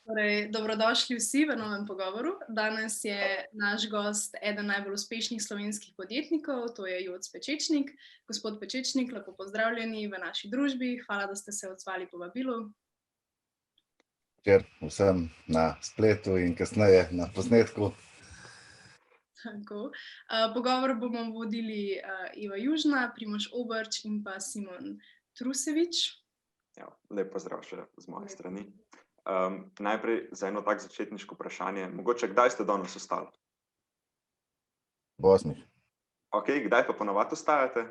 Torej, dobrodošli vsi v novem pogovoru. Danes je naš gost eden najbolj uspešnih slovenskih podjetnikov, to je Joc Pečečnik. Gospod Pečečnik, lepo pozdravljeni v naši družbi. Hvala, da ste se odzvali povabilu. Večer vsem na spletu in kasneje na posnetku. Tako. Pogovor bomo vodili Iva Južna, Primož Obrč in pa Simon Trusevič. Ja, lep pozdrav še z moje strani. Najprej za eno tak začetniško vprašanje. Mogoče, kdaj ste danes vstali? Ob 8. Ok, kdaj pa ponavadi vstajate?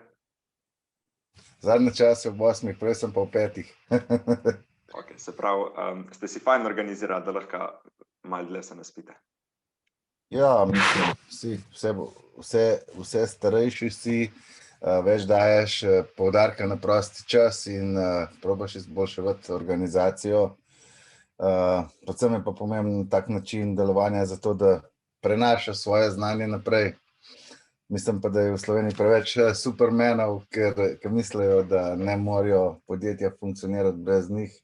Zadnje čase ob 8, prej sem pa ob 5. Ok, se pravi, ste si fajn organizirali, da lahko malo dlje se naspite. Ja, mislim, vse starejši si, več daješ poudarka na prosti čas in probaš izboljševati organizacijo. Predvsem je pa pomemben tak način delovanja za to, da prenašaš svoje znanje naprej. Mislim pa, da je v Sloveniji preveč supermenov, ker mislijo, da ne morajo podjetja funkcionirati brez njih.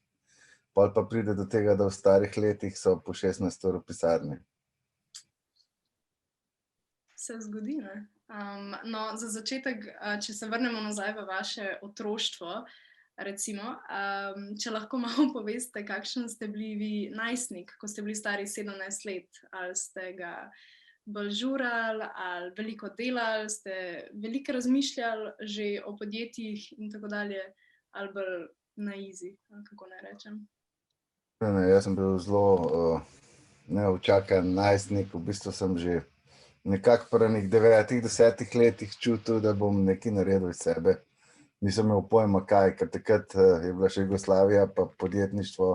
Pol pa pride do tega, da v starih letih so po 16 ur v pisarni. Se zgodi, ne? No, za začetek, če se vrnemo nazaj v vaše otroštvo, recimo, če lahko malo poveste, kakšen ste bili vi najstnik, ko ste bili stari 17 let, ali ste ga bolj žurali, ali veliko delali, ste veliko razmišljali že o podjetjih in tako dalje, ali bolj na easy, kako naj rečem? Ne, jaz sem bil zelo neučakan najstnik, v bistvu sem že nekako pri enih 9-10 letih čutil, da bom nekaj naredil iz sebe. Nisem imel pojma kaj, ker takrat je bila še Jugoslavija, pa podjetništvo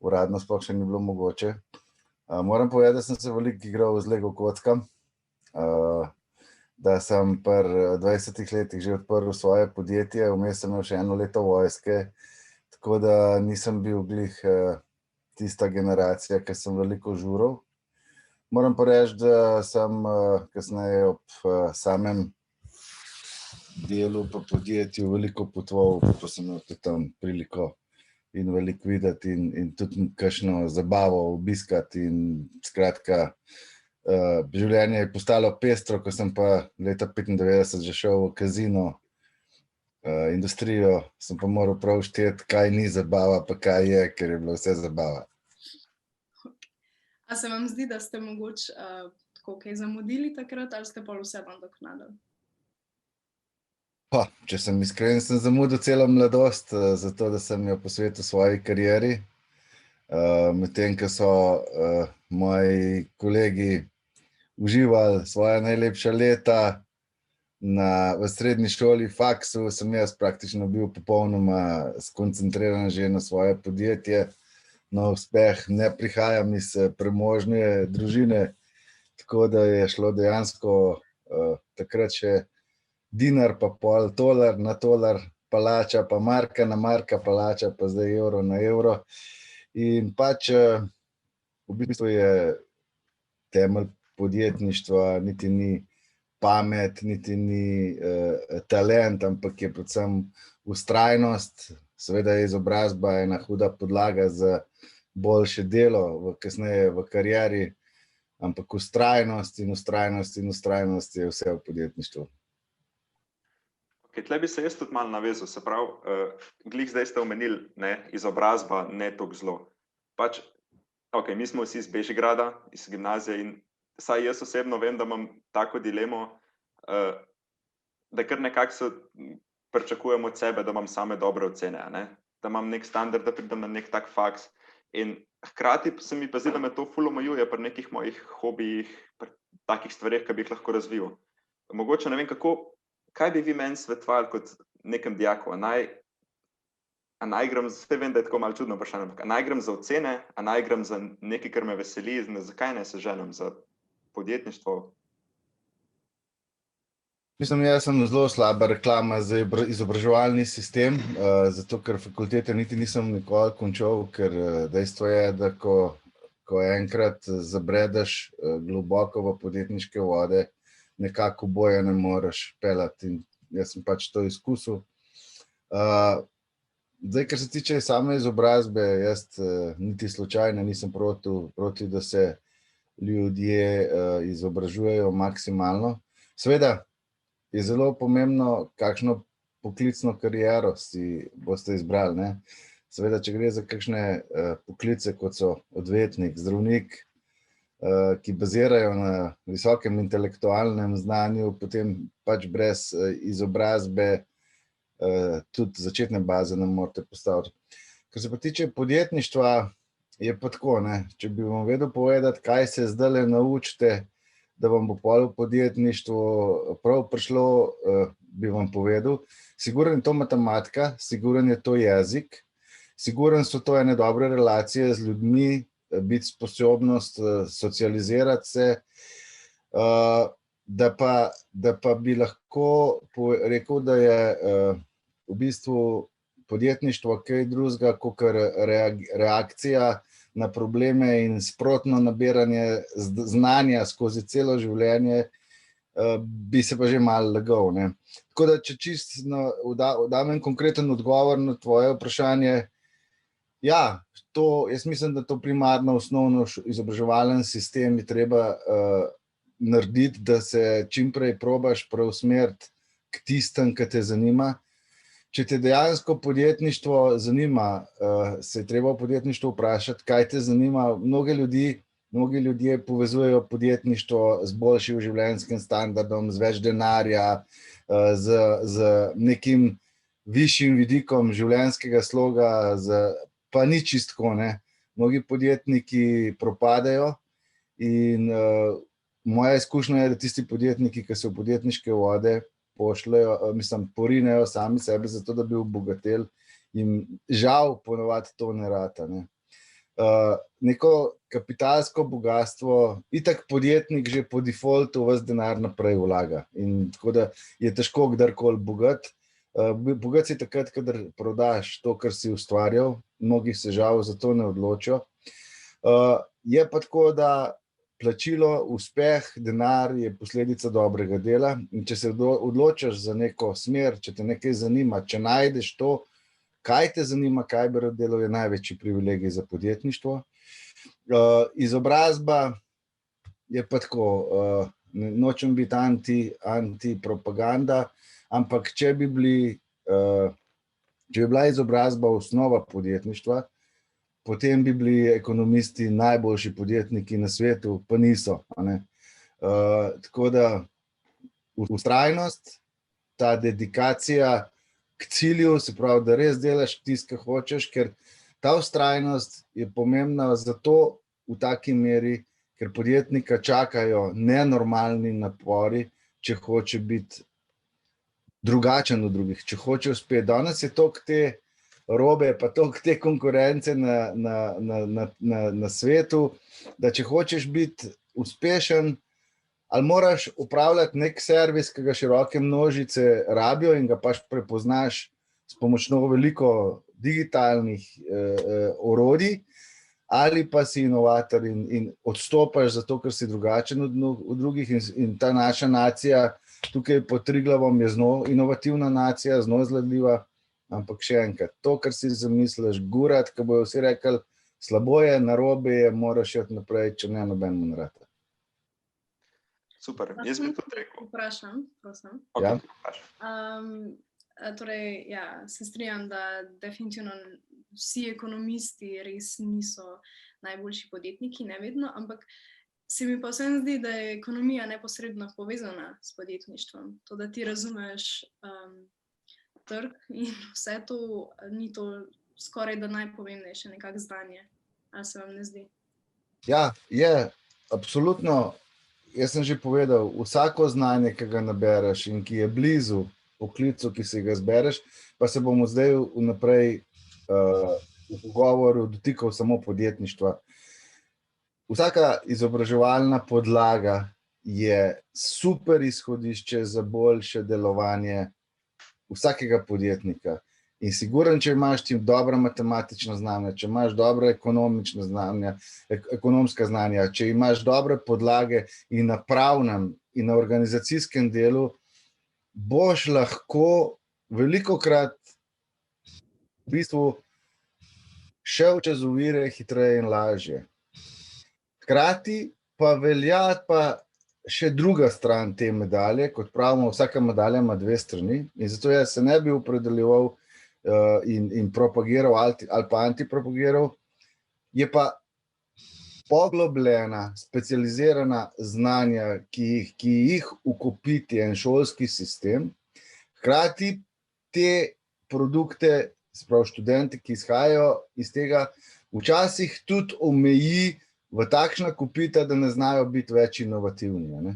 uradno sploh še ni bilo mogoče. Moram povedati, da sem se veliko igral z Lego kockam, da sem pri 20 letih že odprl svoje podjetje, vmes sem imel še 1 leto vojske, tako da nisem bil glih tista generacija, ki sem veliko žural. Moram pa reči, da sem kasneje ob samem delu pa podjetju veliko potoval, pa sem imel tudi tam priliko in veliko videti in tudi kakšno zabavo obiskati in skratka, življenje je postalo pestro, ko sem pa leta 95 že šel v kazino, industrijo, sem pa moral prav šteti, kaj ni zabava, pa kaj je, ker je bilo vse zabava. A se vam zdi, da ste mogoče tako kaj zamudili takrat, ali ste pol vse nadoknadili? Če sem iskren, sem zamudil celo mladost, zato da sem jo posvetil svoji karieri. Medtem ko so moji kolegi uživali svoja najlepša leta v srednji šoli, faksu, sem jaz praktično bil popolnoma skoncentriran že na svoje podjetje. Na uspeh ne prihajam iz premožne družine, tako da je šlo dejansko takrat še dinar pa pol tolar na tolar palača, pa marka na marka palača, pa zdaj evro na evro. In pač v bistvu je temelj podjetništva, niti ni pamet, niti ni talent, ampak je predvsem vztrajnost. Seveda je izobrazba ena huda podlaga za boljše delo kasneje v karieri, ampak vztrajnost in vztrajnost in vztrajnost je vse v podjetništvu. Tle bi se jaz tudi malo navezal, se pravi, glih zdaj ste omenili, izobrazba ne toliko zelo. Pač, ok, mi smo vsi iz Bežigrada, iz gimnazije in saj jaz osebno vem, da imam tako dilemo, da kar nekako se pričakujem od sebe, da imam same dobre ocene, da imam nek standard, da pridem na nek tak faks. In hkrati se mi pa zdi, da me to ful omejuje pri nekih mojih hobijih, pri takih stvareh, ki bi jih lahko razvil. Mogoče ne vem kako, kaj bi vi meni svetovali kot nekem dijaku? A naj grem, zdaj vem, da je tako malo čudno vprašanje, ampak a naj grem za ocene, a naj grem za nekaj, kar me veseli, zakaj ne se ženem za podjetništvo? Mislim, jaz sem zelo slaba reklama za izobraževalni sistem, zato ker fakultete niti nisem nikoli končal, ker dejstvo je, da ko enkrat zabredeš globoko v podjetniške vode, nekako boja ne moreš peljati in jaz sem pač to izkusil. Zdaj, kar se tiče same izobrazbe, jaz niti slučajno nisem proti, da se ljudje izobražujejo maksimalno. Seveda je zelo pomembno, kakšno poklicno kariero si boste izbrali, ne. Seveda, če gre za kakšne poklice, kot so odvetnik, zdravnik, ki bazirajo na visokem intelektualnem znanju, potem pač brez izobrazbe tudi začetne baze ne morete postaviti. Kar se pa tiče podjetništva, je pa tako, ne, če bi vam vedel povedati, kaj se zdajle naučite, da vam bo pol v podjetništvu prav prišlo, bi vam povedal. Siguren je to matematika, siguren je to jezik, siguren so to ene dobre relacije z ljudmi, biti sposobnost socializirati se, da pa bi lahko rekel, da je v bistvu podjetništvo kaj drugega kakor reakcija na probleme in sprotno nabiranje znanja skozi celo življenje, bi se pa že malo lagal, ne. Tako da, če čisto dam en konkreten odgovor na tvoje vprašanje, ja, jaz mislim, da to primarno osnovno izobraževalen sistem je treba narediti, da se čimprej probaš preusmeriti k tistem, ki te zanima. Če te dejansko podjetništvo zanima, se je treba v podjetništvu vprašati, kaj te zanima. Mnogi ljudje povezujejo podjetništvo z boljšim življenjskim standardom, z več denarja, z nekim višjim vidikom življenjskega sloga, pa ni čisto tako, ne. Mnogi podjetniki propadajo in moja izkušnja je, da tisti podjetniki, ki se v podjetniške vode porinejo sami sebe zato, da bi obogateli, jim žal ponavadi to ne rata, ne. Neko kapitalsko bogastvo, itak podjetnik že po defaultu ves denar naprej vlaga in tako da je težko kdorkoli bogat. Bogat si takrat, kadar prodaš to, kar si ustvarjal, mnogi se žal za to ne odločijo. Je pa tako, da plačilo, uspeh, denar je posledica dobrega dela in če se odločiš za neko smer, če te nekaj zanima, če najdeš to, kaj te zanima, kaj bi rad delal, je največji privilegij za podjetništvo. Izobrazba je pa tako, nočem biti antipropaganda, ampak če bi bila izobrazba osnova podjetništva, potem bi bili ekonomisti najboljši podjetniki na svetu, pa niso, a ne. Tako da vztrajnost, ta dedikacija k cilju, se pravi, da res delaš tisto, kar hočeš, ker ta vztrajnost je pomembna zato v taki meri, ker podjetnika čakajo nenormalni napori, če hoče biti drugačen od drugih, če hoče uspeti. Danes je toliko te robe, pa toliko te konkurence na svetu, da če hočeš biti uspešen, ali moraš upravljati nek servis, ki ga široke množice rabijo in ga pač prepoznaš s pomočjo veliko digitalnih orodij, ali pa si inovator in odstopaš zato, ker si drugačen od drugih in ta naša nacija tukaj pod Triglavom je zelo inovativna nacija, zelo izvedljiva, ampak še enkrat, to, kar si zamisliš, gurat, ko bojo vsi rekli, slabo je, narobe je, moraš iti naprej, če ne, nobenemu ne rata. Super, jaz bi tudi rekel. Vprašam, prosim. Okay, torej, ja, se strinjam, da definitivno vsi ekonomisti res niso najboljši podjetniki, ne vedno, ampak se mi pa vsem zdi, da je ekonomija neposredno povezana s podjetništvom. To, da ti razumeš trg in vse to, ni to skoraj da najpomembnejše nekako znanje. Ali se vam ne zdi? Ja, je, absolutno. Jaz sem že povedal, vsako znanje, ki ga nabereš in ki je blizu poklicu, ki si ga zbereš, pa se bomo zdaj vnaprej v pogovoru dotikal samo podjetništva. Vsaka izobraževalna podlaga je super izhodišče za boljše delovanje vsakega podjetnika. In siguren, če imaš ti dobra matematična znanja, če imaš dobra ekonomska znanja, če imaš dobre podlage in na pravnem in na organizacijskem delu, boš lahko velikokrat v bistvu šel čez ovire hitreje in lažje. Hkrati pa velja pa še druga stran te medalje, kot pravimo, vsaka medalja ima dve strani in zato jaz se ne bi opredeljeval in propagiral ali pa antipropagiral, je pa poglobljena, specializirana znanja, ki jih vkopiti en šolski sistem, hkrati te produkte, sprav študenti, ki izhajajo iz tega, včasih tudi omeji v takšna kopita, da ne znajo biti več inovativni. Ne?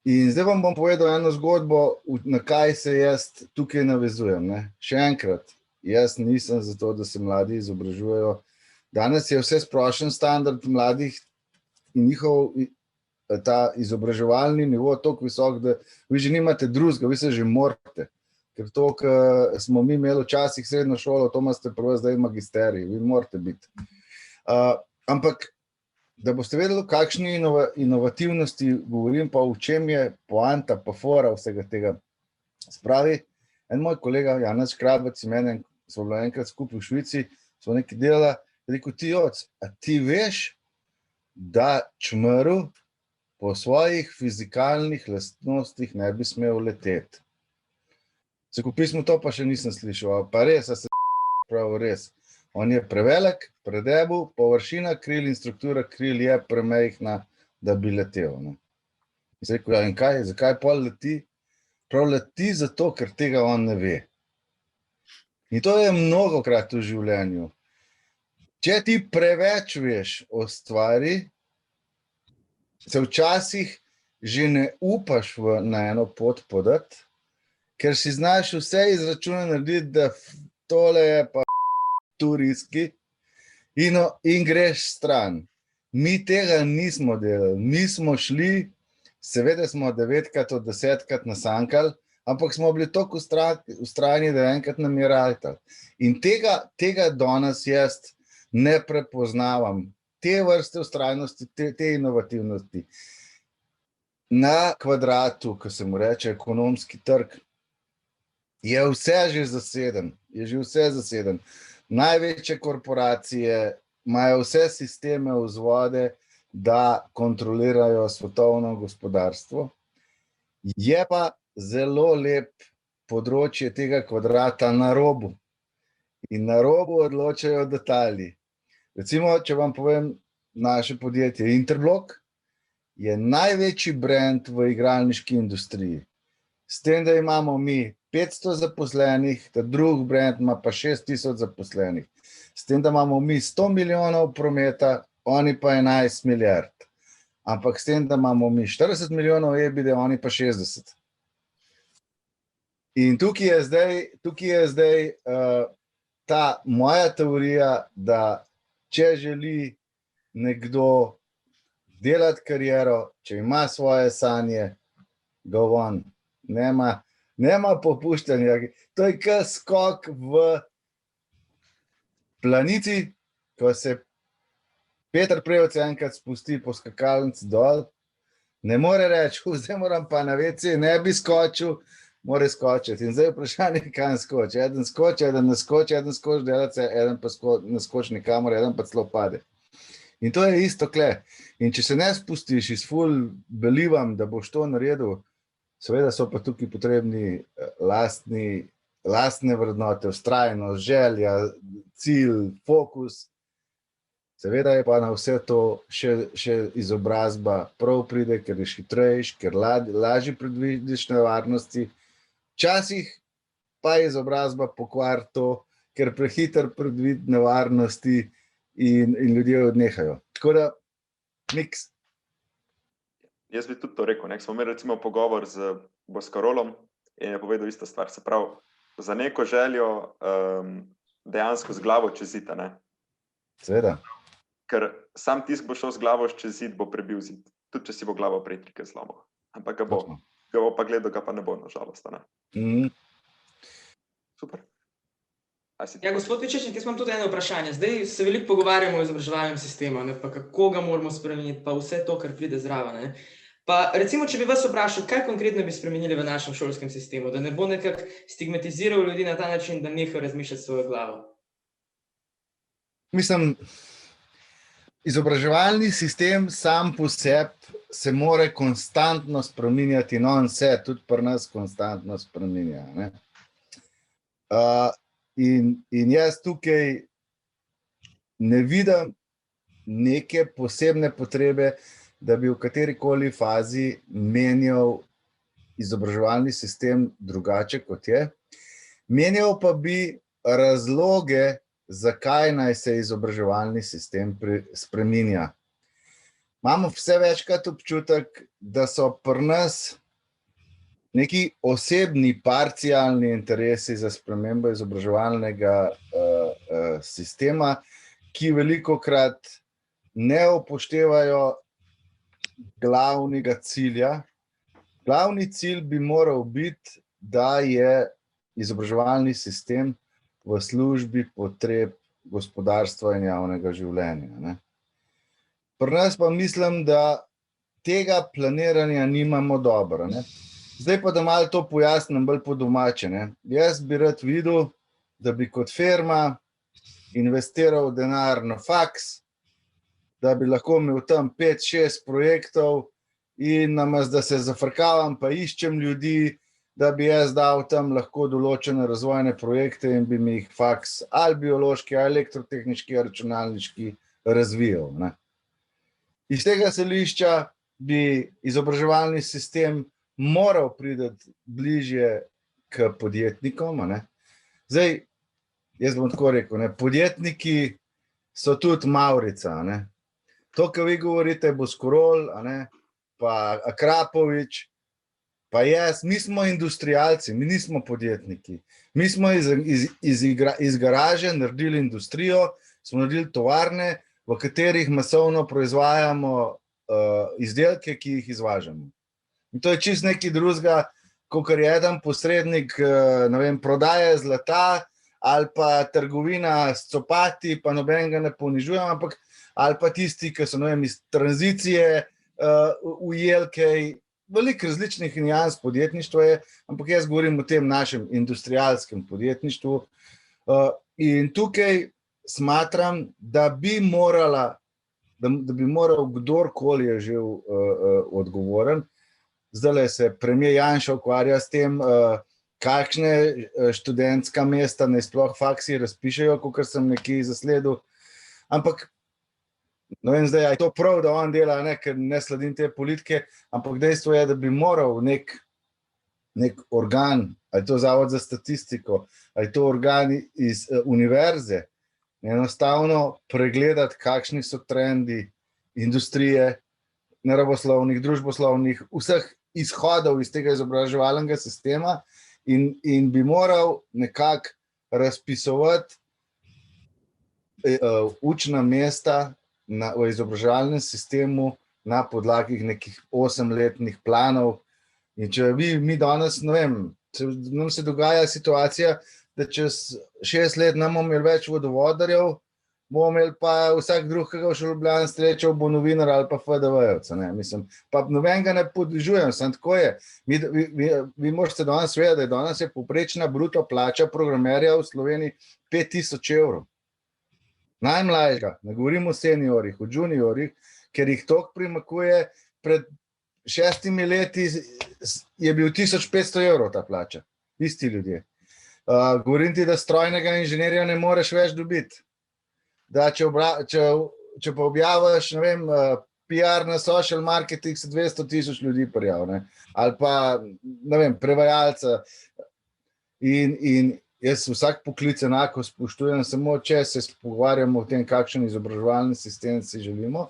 In zdaj vam bom povedal eno zgodbo, na kaj se jaz tukaj navezujem. Ne? Še enkrat, jaz nisem za to, da se mladi izobražujejo. Danes je vse splošen standard mladih in njihov ta izobraževalni nivo toliko visok, da vi že nimate drugega, vi se že morate. Ker to, kar smo mi imeli včasih srednjo šolo, to imate prvo zdaj magisterij, vi morate biti. Ampak, da boste vedeli, kakšni inovativnosti govorim, pa v čem je poanta, pa fora vsega tega. Spravi, en moj kolega, Janez Škrabec, smo bili enkrat skupaj v Švici, smo nekaj delali, rekel, a ti veš, da čmrl po svojih fizikalnih lastnostih ne bi smel leteti. Pismo to pa še nisem slišal, pa res, a se prav res. On je prevelik, predebel, površina kril in struktura kril je premejhna, da bi letel. Ne? In se rekel, in kaj, zakaj pol leti? Prav leti zato, ker tega on ne ve. In to je mnogokrat v življenju. Če ti preveč veš o stvari, se včasih že ne upaš na eno pot podati, ker si znaš vse izračune narediti, da tole je pa turiski in greš stran. Mi tega nismo delali, mi smo šli, seveda smo 9krat od 10krat nasankali, ampak smo bili toliko ustrajni, da enkrat nam je rajtal. In tega danes jaz ne prepoznavam. Te vrste ustrajnosti, te inovativnosti. Na kvadratu, ko se mu reče ekonomski trg, je vse že zaseden. Največje korporacije imajo vse sisteme vzvode, da kontrolirajo svetovno gospodarstvo. Je pa zelo lep področje tega kvadrata na robu. In na robu odločajo detajli. Recimo, če vam povem, naše podjetje Interblock je največji brand v igralniški industriji. S tem, da imamo mi 500 zaposlenih, ta drug brand ima pa 6000 zaposlenih. S tem, da imamo mi 100 milijonov prometa, oni pa 11 milijard. Ampak s tem, da imamo mi 40 milijonov EBITDA, oni pa 60. In tukaj je zdaj ta moja teorija, da če želi nekdo delati kariero, če ima svoje sanje, go on. Nema popuščanja. To je kar skok v planici, ko se Peter Prevc enkrat spusti po skakalnici dol, ne more reči, zdaj moram pa na WC, ne bi skočil, mora skočiti. In zdaj vprašanje, kam skoči. Eden skoči, eden ne skoči, eden skoči delati, eden pa ne skoči nikamor, eden pa celo pade. In to je isto kle. In če se ne spustiš iz ful belivam, da boš to naredil, seveda so pa tukaj potrebni lastne vrednote, vztrajnost, želja, cilj, fokus. Seveda je pa na vse to še izobrazba prav pride, ker je hitrejš, ker lažje predvidiš nevarnosti. Včasih pa izobrazba pokvari to, ker prehiter predvidi nevarnosti in ljudje odnehajo. Tako da, miks. Jaz bi tudi to rekel, smo imeli recimo pogovor z Boscarolom in je povedal isto stvar. Se pravi, za neko željo dejansko z glavo čez zid, ne? Seveda. Ker sam tisk bo šel z glavo čez zid, bo prebil zid. Tudi če si bo glavo prej trike zlomil. Ampak ga bo pa gledal, ga pa ne bo, na žalost. Super. Ja, gospod Vičečnik, jaz imam tudi eno vprašanje. Zdaj se veliko pogovarjamo o izobraževalnem sistemu, ne, pa kako ga moramo spremeniti, pa vse to, kar pride zraven. Pa recimo, če bi vas vprašal, kaj konkretno bi spremenili v našem šolskem sistemu, da ne bo nekako stigmatiziral ljudi na ta način, da nehajo razmišljati svojo glavo? Mislim, izobraževalni sistem sam po sebi se mora konstantno spreminjati in on se tudi pri nas konstantno spreminja. Ne? In jaz tukaj ne vidim neke posebne potrebe, da bi v katerikoli fazi menjal izobraževalni sistem drugače, kot je. Menjal pa bi razloge, zakaj naj se izobraževalni sistem spreminja. Imamo vse večkrat občutek, da so pri nas neki osebni, parcialni interesi za spremembo izobraževalnega sistema, ki velikokrat ne upoštevajo glavnega cilja. Glavni cilj bi moral biti, da je izobraževalni sistem v službi potreb gospodarstva in javnega življenja. Ne? Pri nas pa mislim, da tega planiranja nimamo dobro. Ne? Zdaj pa, da malo to pojasnim bolj po domače. Ne? Jaz bi rad videl, da bi kot firma investiral denar na faks, da bi lahko imel tam 5-6 projektov in namesto, da se zafrkavam pa iščem ljudi, da bi jaz dal tam lahko določene razvojne projekte in bi mi jih faks ali biološki, ali elektrotehnički, ali računalniški razvijal. Ne? Iz tega stališča bi izobraževalni sistem moral priti bližje k podjetnikom. Ne? Zdaj, jaz bom tako rekel, ne? Podjetniki so tudi Mavrica. Ne? To, kar vi govorite, Boskorol, pa Akrapovič, pa jaz, mi smo industrialci, mi nismo podjetniki. Mi smo iz garaže naredili industrijo, smo naredili tovarne, v katerih masovno proizvajamo izdelke, ki jih izvažamo. In to je čisto nekaj drugega, kakor je eden posrednik, ne vem, prodaje zlata ali pa trgovina s copati, pa nobenega ne ponižujem, ampak ali pa tisti, ki so, ne vem, iz tranzicije ujeli kaj, veliko različnih nijans podjetništva je, ampak jaz govorim o tem našem industrialskem podjetništvu. In tukaj smatram, da bi moral kdorkoli je že odgovoren. Zdajle se premier Janša ukvarja s tem, kakšne študentska mesta naj sploh faksi razpišejo, kakor sem nekje zasledil. Ampak ne vem zdaj, je to prav, da on dela, ne, ker ne sledim te politike, ampak dejstvo je, da bi moral nek organ, ali to Zavod za statistiko, ali to organ iz univerze, enostavno pregledati, kakšni so trendi industrije, naravoslovnih, družboslovnih, vseh izhodov iz tega izobraževalnega sistema in bi moral nekako razpisovati učna mesta v izobraževalnem sistemu na podlagi nekih 8-letnih planov. In če mi danes, ne vem, nam se dogaja situacija, da čez 6 let ne bomo imeli več vodovodarjev, bomo imeli pa vsak drug, ki ga v Ljubljani srečal, bo novinar ali pa FDV-jevca. Pa nobenega ne ponižujem, samo tako je. Vi morate danes vedeti, da je danes povprečna bruto plača programerja v Sloveniji 5000 evrov. Najmlajšega, ne govorim o seniorjih, o juniorjih, ker jih toliko primakuje. Pred 6 leti je bil 1500 evrov ta plača, isti ljudje. Govorim ti, da strojnega inženirja ne moreš več dobiti. Da če pa objaviš, ne vem, PR na social marketing, se 200 000 ljudi prijav, ne? Ali pa, ne vem, prevajalca. In jaz vsak poklic enako spoštujem, samo če se pogovarjamo o tem, kakšen izobraževalni sistem si želimo,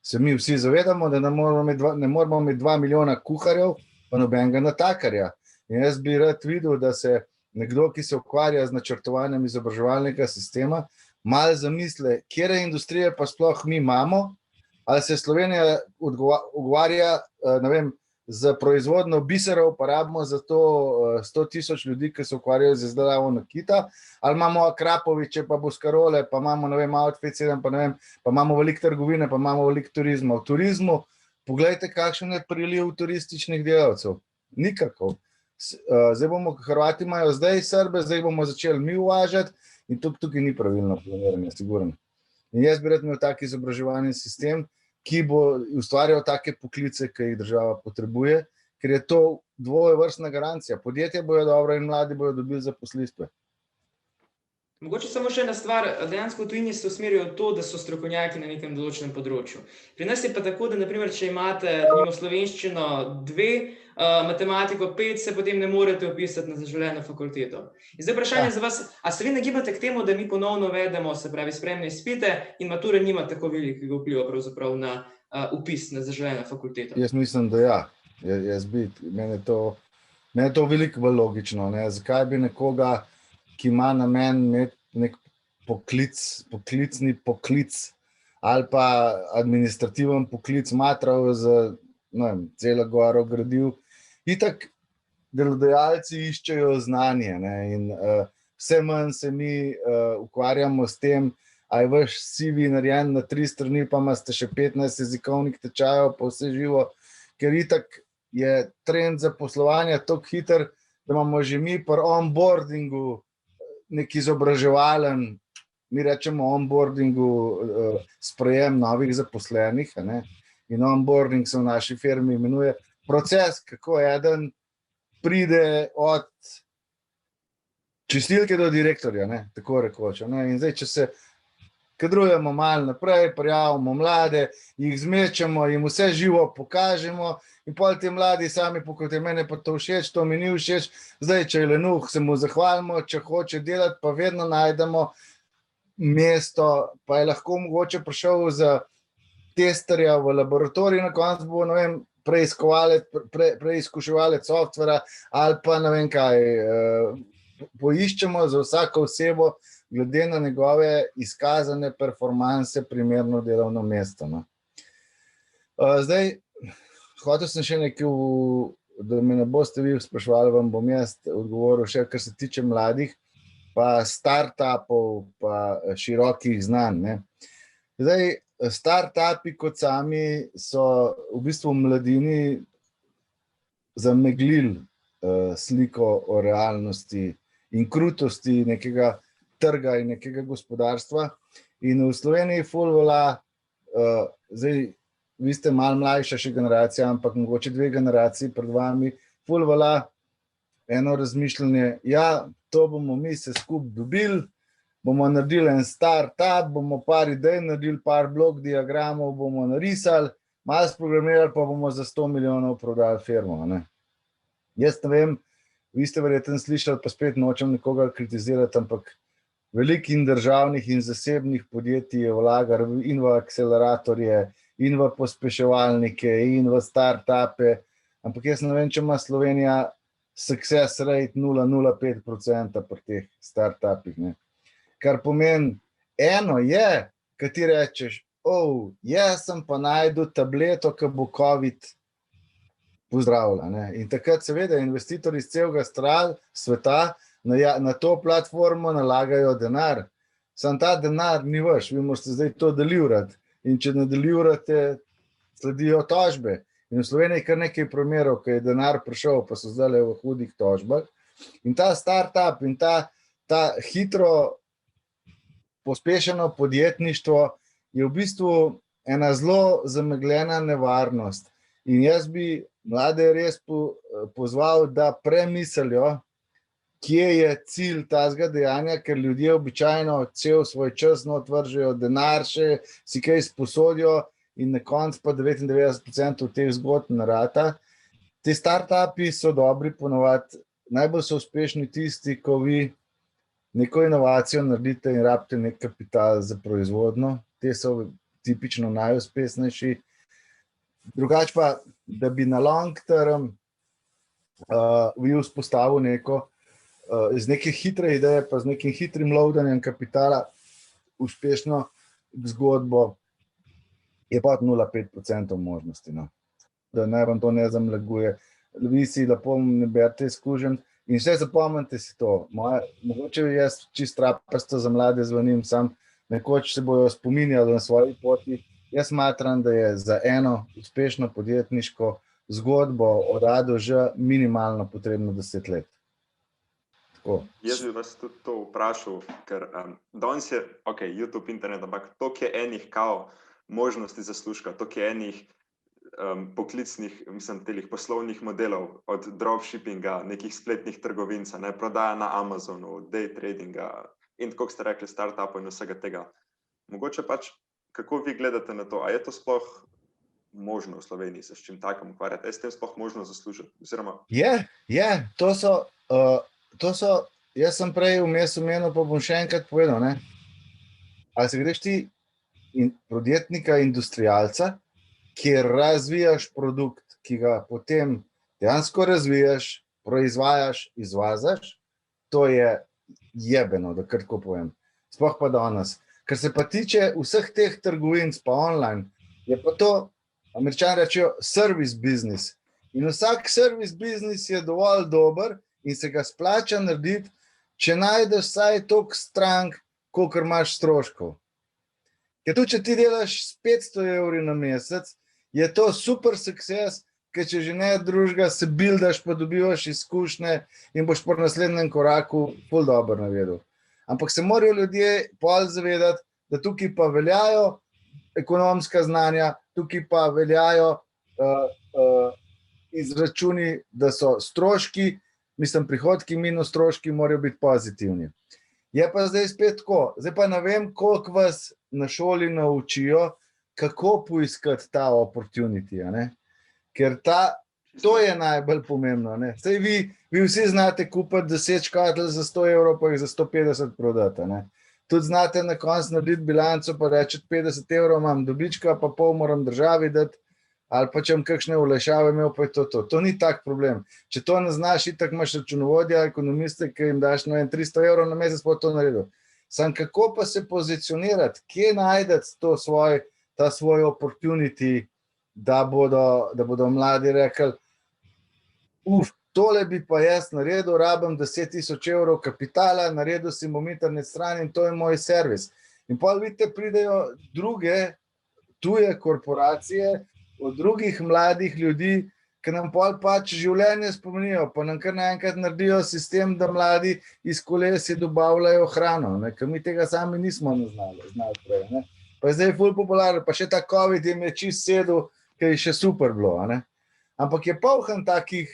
se mi vsi zavedamo, da ne moramo imeti 2 milijona kuharjev, pa nobenega natakarja. In jaz bi rad videl, da se nekdo, ki se ukvarja z načrtovanjem izobraževalnega sistema, malo zamisle, kjere industrije pa sploh mi imamo, ali se Slovenija ukvarja, ne vem, z proizvodnjo biserov, pa rabimo za to 100 000 ljudi, ki se ukvarjajo z izdelavo nakita, ali imamo Akrapoviče, pa Boskarole, pa imamo, ne vem, Outfit 7, pa ne vem, pa imamo veliko trgovine, pa imamo veliko turizma. V turizmu poglejte, kakšen je priliv turističnih delavcev. Nikakov. Zdaj Hrvati imajo zdaj Srbe, zdaj bomo začeli mi uvažati in tukaj ni pravilno planiranje, sigurno. In jaz bi rad imel tak izobraževalni sistem, ki bo ustvarjal take poklice, ki jih država potrebuje, ker je to dvojevrstna garancija. Podjetje bojo dobro in mladi bojo dobili zaposlitve. Mogoče samo še ena stvar, dejansko v tujini se usmerijo v to, da so strokovnjaki na nekem določenem področju. Pri nas je pa tako, da naprimer, če imate slovenščino 2, matematiko 5, se potem ne morete vpisati na zaželeno fakulteto. In zdaj vprašanje za vas, a se vi nagibate k temu, da mi ponovno uvedemo, se pravi, sprejemne izpite in matura nima tako velikega vpliva pravzaprav na vpis na zaželeno fakulteto? Jaz mislim, da ja. Meni je to veliko bolj logično. Ne? Zakaj bi nekoga, ki ima namen imeti nek poklicni poklic ali pa administrativen poklic matral za celo goro gradil. Itak delodajalci iščejo znanje, ne? In vse manj se mi ukvarjamo s tem, a je vaš CV narejen na 3 strani, pa imate še 15 jezikovnih tečajev, pa vse živo, ker itak je trend zaposlovanja tako hiter, da imamo že mi pri onboardingu nek izobraževalen, mi rečemo onboardingu, sprejem novih zaposlenih, ne? In onboarding se v naši firmi imenuje proces, kako eden pride od čistilke do direktorja, ne? Tako rekoč. Ne? In zdaj, če se kadrujemo malo naprej, prijavimo mlade, jih zmečemo, jim vse živo pokažemo in pol ti mladi sami pokažete, mene pa to všeč, to mi ni všeč, zdaj, če je lenuh, se mu zahvalimo, če hoče delati, pa vedno najdemo mesto, pa je lahko mogoče prišel za testerja v laboratoriju, na koncu bo, ne vem, preizkuševalec softvera ali pa ne vem kaj, poiščemo za vsako osebo glede na njegove izkazane performanse primerno delovno mesto. No. Zdaj, hotel sem še nekaj, da me ne boste vi spraševali, vam bom jaz odgovoril še, kar se tiče mladih, pa startupov, pa širokih znanj. Ne. Zdaj, startupi kot sami so v bistvu v mladini zameglili sliko o realnosti in krutosti nekega trga in nekega gospodarstva. In v Sloveniji ful velja, zdaj, vi ste malo mlajša še generacija, ampak mogoče 2 generaciji pred vami, ful velja eno razmišljanje, ja, to bomo mi se skupaj dobili, bomo naredili en startup, bomo par idej naredili, par blok diagramov bomo narisali, malo sprogramirali, pa bomo za 100 milijonov prodali firmo. Ne? Jaz ne vem, vi ste verjetno slišali, pa spet nočem nekoga kritizirati, ampak veliko in državnih in zasebnih podjetij je vlagal in v akceleratorje, in v pospeševalnike, in v startupe, ampak jaz ne vem, če ima Slovenija success rate 0,05% pri teh startupih. Ne? Kar pomeni, eno je, kad ti rečeš, jaz sem pa najdu tableto, ki bo COVID pozdravila. Ne? In takrat seveda investitorji iz celega sveta na to platformo nalagajo denar. Sam ta denar ni vaš, vi morate zdaj to delivati. In če ne delivate, sledijo tožbe. In v Sloveniji kar nekaj primerov, ko je denar prišel, pa so zdaj v hudih tožbah. In ta startup in ta hitro pospešeno podjetništvo je v bistvu ena zelo zamegljena nevarnost. In jaz bi mlade res pozval, da premislijo, kje je cilj tazga dejanja, ker ljudje običajno cel svoj čas otvržejo denar še, si kaj sposodijo in na koncu pa 99% teh zgodb narata. Te startupi so dobri ponovadi, najbolj so uspešni tisti, ko vi neko inovacijo naredite in rabite nek kapital za proizvodno. Te so tipično najuspešnejši. Drugače pa, da bi na long term vi vzpostavil neko z neke hitre ideje, pa z nekim hitrim loadanjem kapitala uspešno zgodbo, je pa 0,5% možnosti. No. Da naj vam to ne zamleguje. Vi si lepo ne berete izkušenj in vse zapomnite si to. Mogoče jaz čist trapasto za mlade zvonim, sam nekoč se bojo spominjali na svoji poti Jaz smatram, da je za eno uspešno podjetniško zgodbo o Radu že minimalno potrebno 10 let. Tako. Jaz bi vas tudi to vprašal, ker danes je, YouTube, internet, ampak toliko je enih možnosti zaslužka, toliko je enih poklicnih, telih poslovnih modelov, od dropshippinga, nekih spletnih trgovinca, prodaja na Amazonu, day tradinga in tako ste rekli, startupov in vsega tega. Mogoče pač, kako vi gledate na to? A je to sploh možno v Sloveniji se s čim takim ukvarjati? Je s tem sploh možno zaslužiti? Oziroma... Je. To so, jaz sem prej vmes omenil, pa bom še enkrat povedal, ne? Ali se greš ti podjetnika, industrialca, kjer razvijaš produkt, ki ga potem dejansko razvijaš, proizvajaš, izvazaš, to je jebeno, da kar tako povem. Sploh pa danes. Ker se pa tiče vseh teh trgovinic pa online, je pa to, Američani rečejo, service business. In vsak service business je dovolj dober in se ga splača narediti, če najdeš vsaj toliko strank, kolikor imaš stroškov. Ker tudi, če ti delaš s 500 evri na mesec, je to super success, ker če že ne drugega se buildaš, pa dobivaš izkušnje in boš po naslednjem koraku ful dobro naredil. Ampak se morajo ljudje pol zavedati, da tukaj pa veljajo ekonomska znanja, tukaj pa veljajo izračuni, da so stroški, prihodki minus stroški morajo biti pozitivni. Je pa zdaj spet tako, zdaj pa ne vem, koliko vas na šoli naučijo, kako poiskati ta opportunity, ne? Ker to je najbolj pomembno. Ne? Saj vi vsi znate kupiti 10 škatel za 100 evrov, pa jih za 150 prodati. Ne? Tudi znate na koncu narediti bilanco, pa reči 50 evrov imam dobička, pa pol moram državi dati, ali pa če imam kakšne olajšave imel, pa je to. To ni tak problem. Če to ne znaš, itak imaš računovodja, ekonomiste, ki jim daš 300 evrov na mesec, pa to naredil. Sam kako pa se pozicionirati, kje najdeti ta svoj opportunity, da bodo mladi rekli, tole bi pa jaz naredil, rabim 10,000 evrov kapitala, naredil si bom internet stran in to je moj servis. In pa vidite, pridejo druge tuje korporacije od drugih mladih ljudi, ki nam pol pač življenje spomnijo, pa nam kar naenkrat naredijo sistem, da mladi iz kolesi dobavljajo hrano, ne? Ker mi tega sami nismo znali prej. Ne? Pa je zdaj ful popularno, pa še ta COVID jim je čist sedel, ker je še super bilo. Ne? Ampak je polhan takih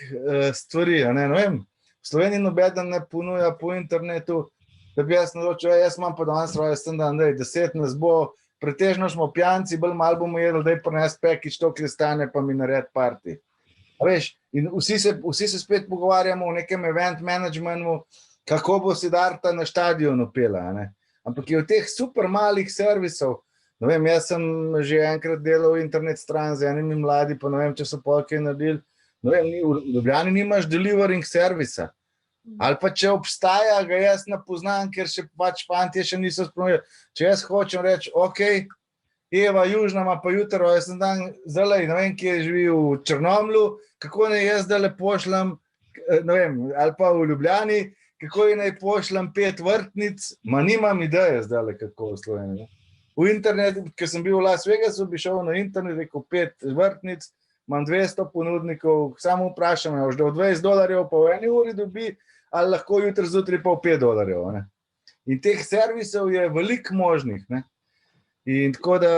stvari. Ne vem, v Sloveniji nobeden ne ponuja po internetu, da bi jaz naročil, jaz imam pa danes rojsten dan, 10 nas bo, pretežno smo pijanci, bolj malo bomo jedli, daj prinesti pekič, to stane, pa mi naredi party. Veš, in vsi se spet pogovarjamo o nekem event managementu, kako bo Siddharta na stadionu pela. Ne? Ampak je v teh super malih servisov, ne vem, jaz sem že enkrat delal internet stran z enimi mladi, pa ne vem, če so pol kaj naredili. Ne vem, v Ljubljani nimaš delivering servisa. Ali pa če obstaja, ga jaz ne poznam, ker še pač fantje še niso spremljali. Če jaz hočem reči, Eva Južna ima pa jutro, jaz sem dan zdaj, ne vem, kje živi v Črnomlju, kako naj jaz zdaj pošljem, ne vem, ali pa v Ljubljani, kako naj pošljem 5 vrtnic, nimam ideje zdaj, kako v Sloveniji. V internetu, ker sem bil v Las Vegasu, bi šel na internet, rekel 5 vrtnic, imam 200 ponudnikov, samo vprašam, da od $20 pa v eni uri dobi, ali lahko jutri zjutraj pa $5. Ne? In teh servisov je veliko možnih. Ne? In tako da,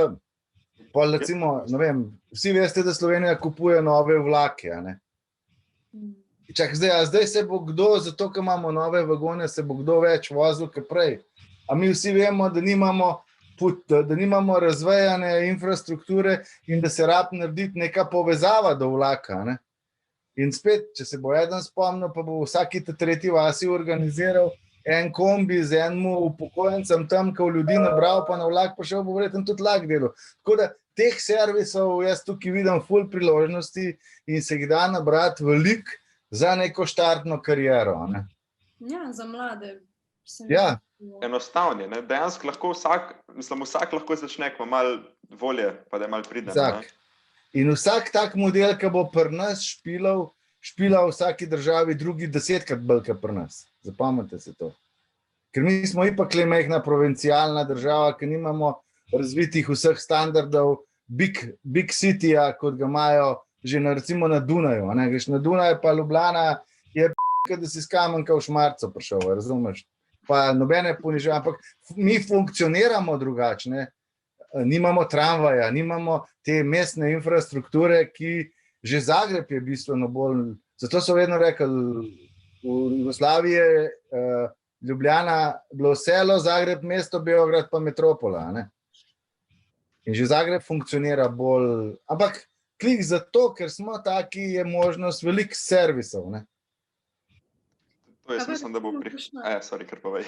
recimo, ne vem, vsi veste, da Slovenija kupuje nove vlake. Ne? Čak, zdaj se bo kdo, zato ker imamo nove vagone, se bo kdo več vozil kot prej. A mi vsi vemo, da nimamo razvejane infrastrukture in da se rab narediti neka povezava do vlaka. Ne? In spet, če se bo eden spomnil, pa bo vsaki tretji vasi organiziral en kombi z enim upokojencem tam, ko ljudi nabral, pa na vlak prišel, bo verjetno tudi vlak delal. Tako da teh servisov jaz tukaj vidim ful priložnosti in se jih da nabrati veliko za neko štartno kariero. Ne? Ja, za mlade. Ja. Enostavni, ne? Dejansko lahko vsak lahko začne, ko malo volje, pa da je malo priden. In vsak tak model, ki bo pri nas špilal v vsaki državi drugi 10-krat bolj kot pri nas. Zapomnite se to. Ker mi smo ipak le majhna provincialna država, ki nimamo razvitih vseh standardov big city-ja, kot ga imajo že recimo na Dunaju. Ne? Greš na Dunaj, pa Ljubljana je da si s Kamenka v Šmarco prišel, razumeš? Pa nobene ponižave, ampak mi funkcioniramo drugačne. Nimamo tramvaja, nimamo te mestne infrastrukture, ki že Zagreb je bistveno bolj. Zato so vedno rekli, v Jugoslaviji je Ljubljana bilo selo, Zagreb mesto, Beograd pa metropola. Ne? In že Zagreb funkcionira bolj. Ampak klik zato, ker smo taki, je možnost veliko servisov. Ne? To jaz mislim, da bo sorry, kar povej.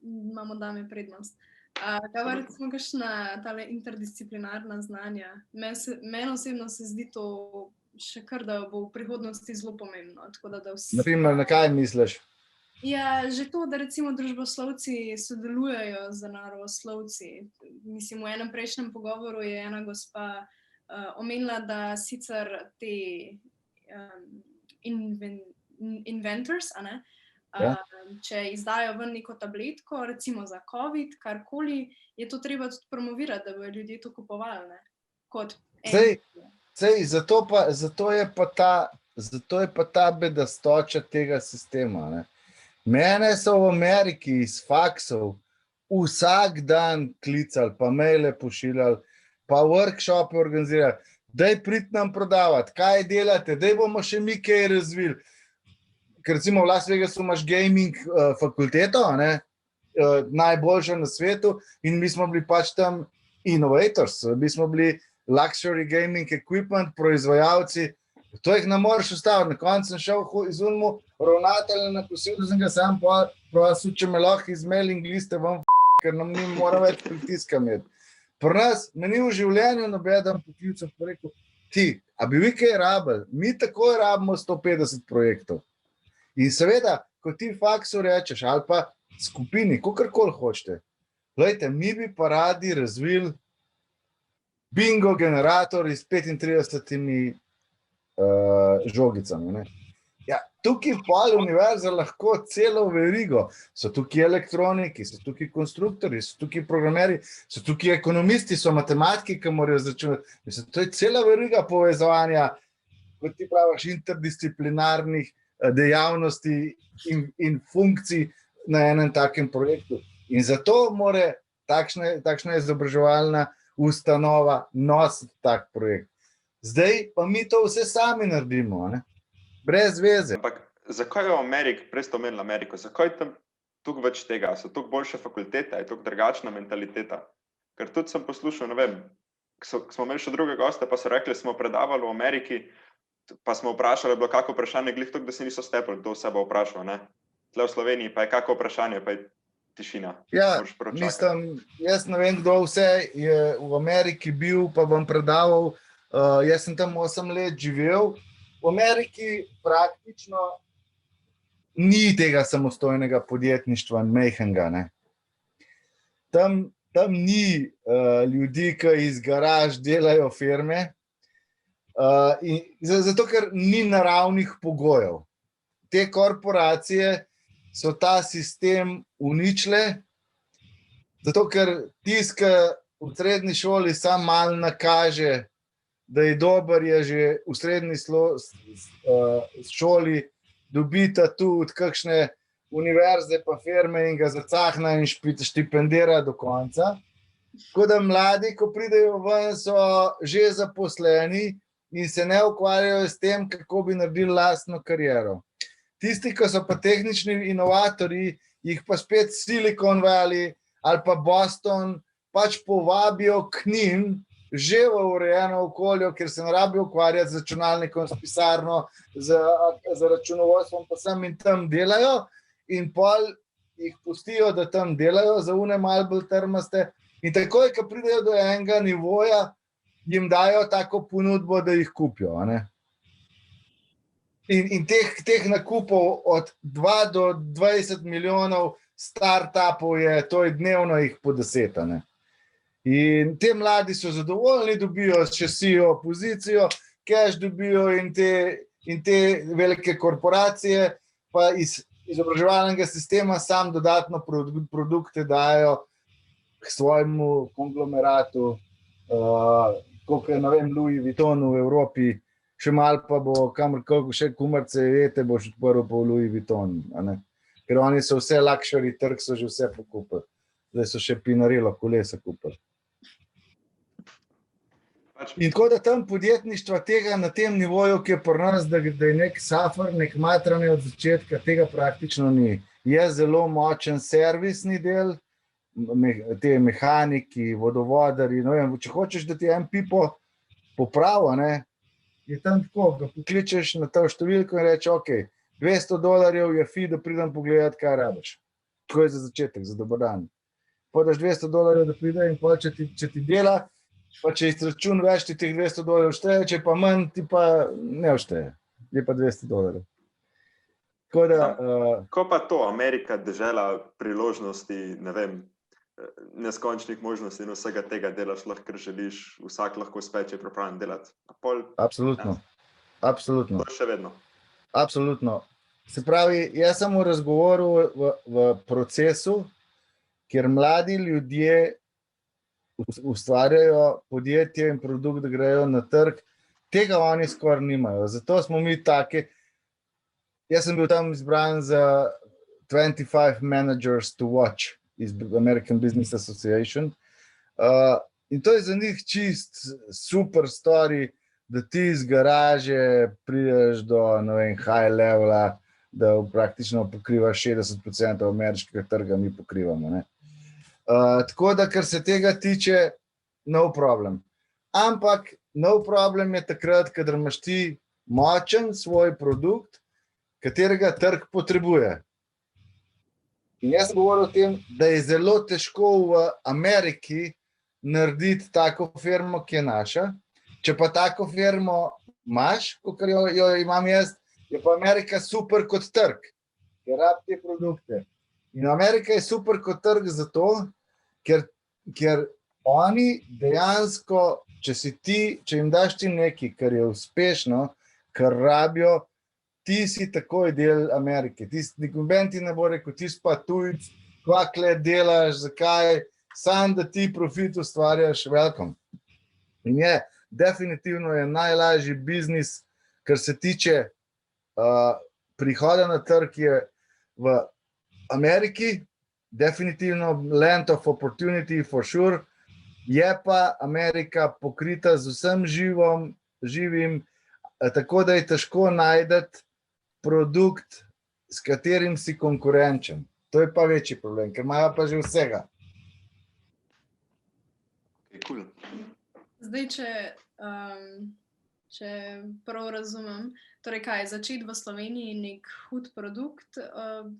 Imamo dame prednost. Kaj pa recimo kakšna tale interdisciplinarna znanja? Meni osebno se zdi to še kar, da bo v prihodnosti zelo pomembno. Naprimer, na kaj misliš? Ja, že to, da recimo družboslovci sodelujejo z naravoslovci. Mislim, v enem prejšnjem pogovoru je ena gospa omenila, da sicer te inventors, a ne? Če izdajo ven neko tabletko, recimo za COVID, karkoli, je to treba tudi promovirati, da bodo ljudje to kupovali, ne? Kot zato je pa ta bedastoča tega sistema. Ne? Mene so v Ameriki iz faksov vsak dan klicali, pa maile pošiljali, pa workshope organizirali. Daj prid nam prodavati, kaj delate, daj bomo še mi kaj razvili. Ker recimo v Las Vegasu imaš gaming fakulteto, ne? Najboljša na svetu, in mi smo bili pač tam innovators, mi smo bili luxury gaming equipment, proizvajalci, to jih ne moreš ustaviti. Na koncu sem šel iz unmu ravnatelja na kosilu, sem ga sam prosil, če me lahko iz mailing liste vam ker nam ni mora več pritiska imeti. Pri nas, meni v življenju nobeden poklical, pa rekel, a bi vi kaj rabili? Mi takoj rabimo 150 projektov. In seveda, ko ti faksu rečeš, ali pa skupini, kakorkoli hočete, glejte, mi bi pa radi razvili bingo generator s 35 žogicami. Ne? Ja, tukaj pol univerza lahko celo verigo. So tukaj elektroniki, so tukaj konstruktori, so tukaj programeri, so tukaj ekonomisti, so matematiki, ki morajo začunati. Mislim, to je cela veriga povezovanja, kot ti praviš, interdisciplinarnih dejavnosti in funkcij na enem takem projektu. In zato mora takšna izobraževalna ustanova nositi tak projekt. Zdaj pa mi to vse sami naredimo, ne? Brez veze. Ampak zakaj v Ameriki, prej ste omenili Ameriko, zakaj tam tukaj več tega? So tukaj boljše fakultete, je tukaj drugačna mentaliteta? Ker tudi sem poslušal, ne vem, smo imeli še druge goste, pa so rekli, smo predavali v Ameriki, pa smo vprašali, je bilo kako vprašanje, glih tukaj, da se niso stepali, kdo vse bo vprašal, ne? Tle v Sloveniji pa je kako vprašanje, pa je tišina. Ja, mislim, jaz ne vem, kdo vse je v Ameriki bil, pa bom predaval, jaz sem tam 8 let živel. V Ameriki praktično ni tega samostojnega podjetništva mejhenga, ne. Tam ni ljudi, ki iz garaž delajo firme, zato ker ni naravnih pogojev. Te korporacije so ta sistem uničile, zato ker tiska v srednji šoli sam malo nakaže, da je dober, je že v srednji šoli dobita tudi kakšne univerze pa firme in ga zacahna in štipendira do konca. Tako da mladi, ko pridejo ven, so že zaposleni in se ne ukvarjajo s tem, kako bi naredili lastno kariero. Tisti, ki so pa tehnični inovatorji, jih pa spet Silicon Valley ali pa Boston pač povabijo k njim že v urejeno okolje, ker se ne rabijo ukvarjati z računalnikom, s pisarno, z računovodstvom, pa sem in tam delajo in pol jih pustijo, da tam delajo, za une malo bolj trmaste in takoj, ko pridejo do enega nivoja, jim dajo tako ponudbo, da jih kupijo, a ne? In teh nakupov od 2 do 20 milijonov startupov je, to je dnevno jih po 10, a ne? In te mladi so zadovoljni, dobijo še CEO pozicijo, cash dobijo in te velike korporacije pa iz izobraževalnega sistema sam dodatno produkte dajo k svojemu konglomeratu koliko je, ne vem, Louis Vuitton v Evropi, še malo pa bo kamorkoli še kumarce jete, boš odprl pa v Louis Vuitton, a ne? Ker oni so vse luxury trg, so že vse pokupili. Zdaj so še Pinarello kolesa kupili. In tako da tam podjetništva tega na tem nivoju, ki je pri nas, da je nek safar, nek matranje od začetka, tega praktično ni. Je zelo močen servisni del, te mehaniki, vodovodari, ne vem, če hočeš, da ti en pipo popravo, ne, je tam tako, ga pokličeš na to številko in reče, ok, $200 je fi, da pridem pogledati, kaj rabiš. Tako je za začetek, za dober dan. Podaš $200, da pride in pol, če ti dela, pa če izračun več, ti teh $200 šteje, če pa manj, ti pa ne všteje. Je pa $200. Tako da... Ko pa to, Amerika, dežela priložnosti, ne vem, neskončnih možnosti in vsega tega delaš lahko, ker želiš, vsak lahko speče pripravljen delati. Absolutno. Absolutno. To še vedno. Absolutno. Se pravi, jaz sem v razgovoru v procesu, kjer mladi ljudje ustvarjajo podjetje in produkt, da grejo na trg, tega oni skoraj nimajo. Zato smo mi taki, jaz sem bil tam izbran za 25 managers to watch iz American Business Association. In to je za njih čist super story, da ti iz garaže prideš do, ne vem, high levela, da praktično pokrivaš 60% ameriškega trga, mi pokrivamo, ne. Tako da, kar se tega tiče, no problem. Ampak no problem je takrat, kadar imaš ti močen svoj produkt, katerega trg potrebuje. In jaz sem govoril o tem, da je zelo težko v Ameriki narediti tako firmo, ki je naša. Če pa tako firmo imaš, kot jo imam jaz, je pa Amerika super kot trg, ker rabi te produkte. In Amerika je super kot trg zato, ker oni dejansko, če jim daš ti nekaj, kar je uspešno, kar rabijo, ti si takoj del Amerike. Noben ti ne bo rekel, ti si pa tujec, kvakle delaš, zakaj, sam da ti profit ustvarjaš, welcome. In je, definitivno je najlažji biznis, kar se tiče prihoda na trg je v Ameriki, definitivno land of opportunity for sure, je pa Amerika pokrita z vsem živim, tako da je težko najti produkt, s katerim si konkurenčen. To je pa večji problem, ker imajo pa že vsega. Cool. Zdaj, če prav razumem, torej kaj, začeti v Sloveniji nek hud produkt,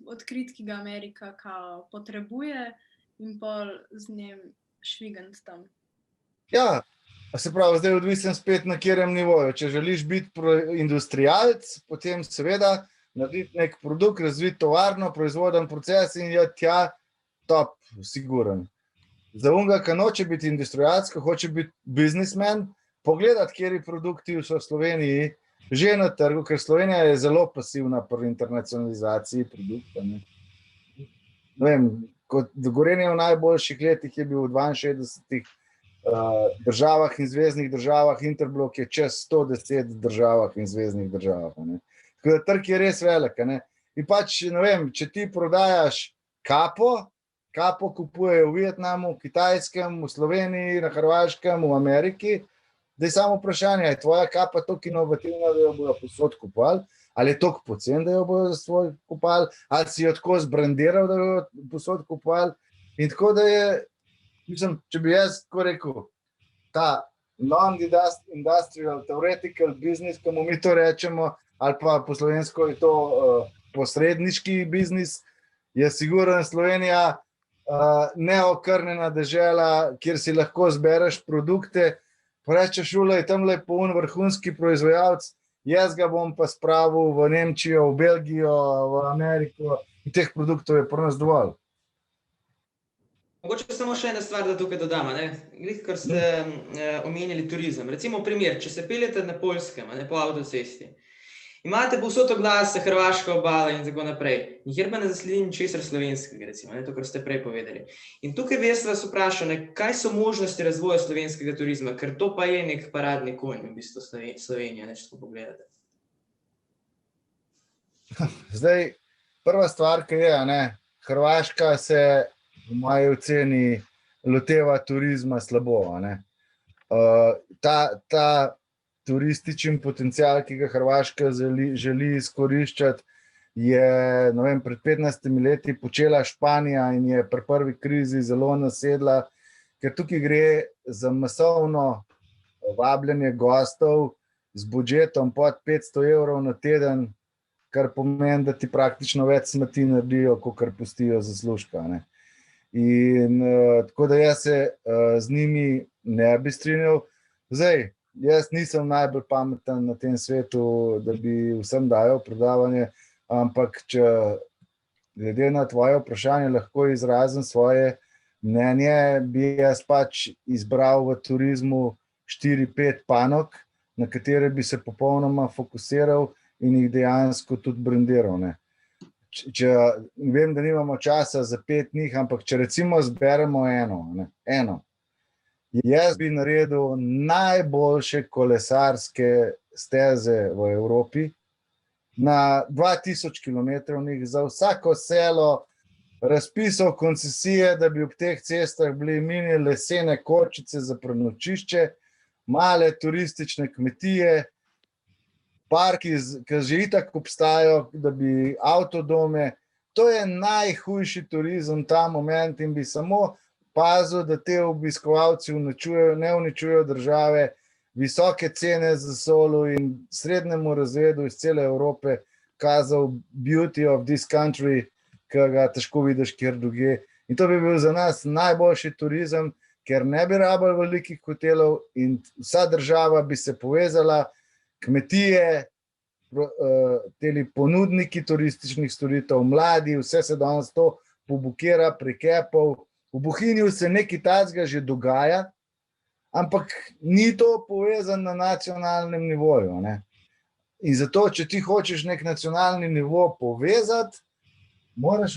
odkriti, ki ga Amerika kao potrebuje in pol z njim švigant tam. Ja, se pravi, zdaj odvisen spet na katerem nivoju. Če želiš biti industrialec, potem seveda narediti nek produkt, razviti tovarno, proizvoden proces in je tja top, siguren. Za unga, ki noče biti industrialec, ki hoče biti biznismen, pogledati, kateri produkti so v Sloveniji že na trgu, ker Slovenija je zelo pasivna pri internacionalizaciji produkta. Ne vem, kot Gorenje v najboljših letih je bil v 62 državah in zveznih državah, Interblok je čez 110 državah in zveznih državah. Ne. Tako da trg je res velik. Ne. In pač, ne vem, če ti prodajaš kapo kupujejo v Vietnamu, Kitajskem, v Sloveniji, na Hrvaškem, v Ameriki, da je samo vprašanje, je tvoja kapa toliko inovativna, da jo bojo posod kupali, ali je toliko pocen, da jo bojo za svoj kupali, ali si jo tako zbrandiral, da jo posod kupali. In tako da je, mislim, če bi jaz tako rekel, ta non-industrial, theoretical business, ko mu mi to rečemo, ali pa po slovensko je to posredniški biznis, je sigurno Slovenija neokrnjena dežela, kjer si lahko zbereš produkte, pa rečeš, šula je tam lepo vrhunski proizvajalec, jaz ga bom pa spravil v Nemčijo, v Belgijo, v Ameriko in teh produktov je pri nas dovolj. Mogoče samo še ena stvar, da tukaj dodam, kar ste omenjali turizem. Recimo primer, če se peljete na Poljskem, po avtocesti, Imate povsod oglase, hrvaška obala in tako naprej. Nikjer pa ne zasledim česar slovenskega, recimo, to, kar ste prej povedali. In tukaj bi jaz vas vprašal, kaj so možnosti razvoja slovenskega turizma, ker to pa je nek paradni konj, v bistvu Slovenija, če tako pogledate. Zdaj, prva stvar, ki je, Hrvaška se v moji oceni loteva turizma slabo. Ta turistični potencial, ki ga Hrvaška želi izkoriščati, je pred 15 leti počela Španija in je pri prvi krizi zelo nasedla, ker tukaj gre za masovno vabljenje gostov z budžetom pod 500 evrov na teden, kar pomeni, da ti praktično več smeti naredijo, kakor pustijo zaslužka. In tako da jaz se z njimi ne bi strinjal. Zdaj, jaz nisem najbolj pameten na tem svetu, da bi vsem dajal predavanje, ampak če glede na tvoje vprašanje lahko izrazim svoje mnenje, bi jaz pač izbral v turizmu 4-5 panog, na katere bi se popolnoma fokusiral in jih dejansko tudi brandiral. Vem, da nimamo časa za 5 njih, ampak če recimo zberemo eno. Jaz bi naredil najboljše kolesarske steze v Evropi, na 2000 km za vsako selo, razpisal koncesije, da bi ob teh cestah bili mini lesene kočice za prenočišče, male turistične kmetije, parki, ki že itak obstajajo, da bi avtodome. To je najhujši turizem ta moment in bi samo pazil, da te obiskovalci ne uničujejo države, visoke cene za solo in srednjemu razredu iz cele Evrope kazal beauty of this country, ki ga težko vidiš kjer drugje. In to bi bil za nas najboljši turizem, ker ne bi rabili velikih hotelov in vsa država bi se povezala, kmetije, teli ponudniki turističnih storitev, mladi, vse se danes to pobukira prek appov. V Bohinju se nekaj takega že dogaja, ampak ni to povezano na nacionalnem nivoju. In zato, če ti hočeš nek nacionalni nivo povezati, mora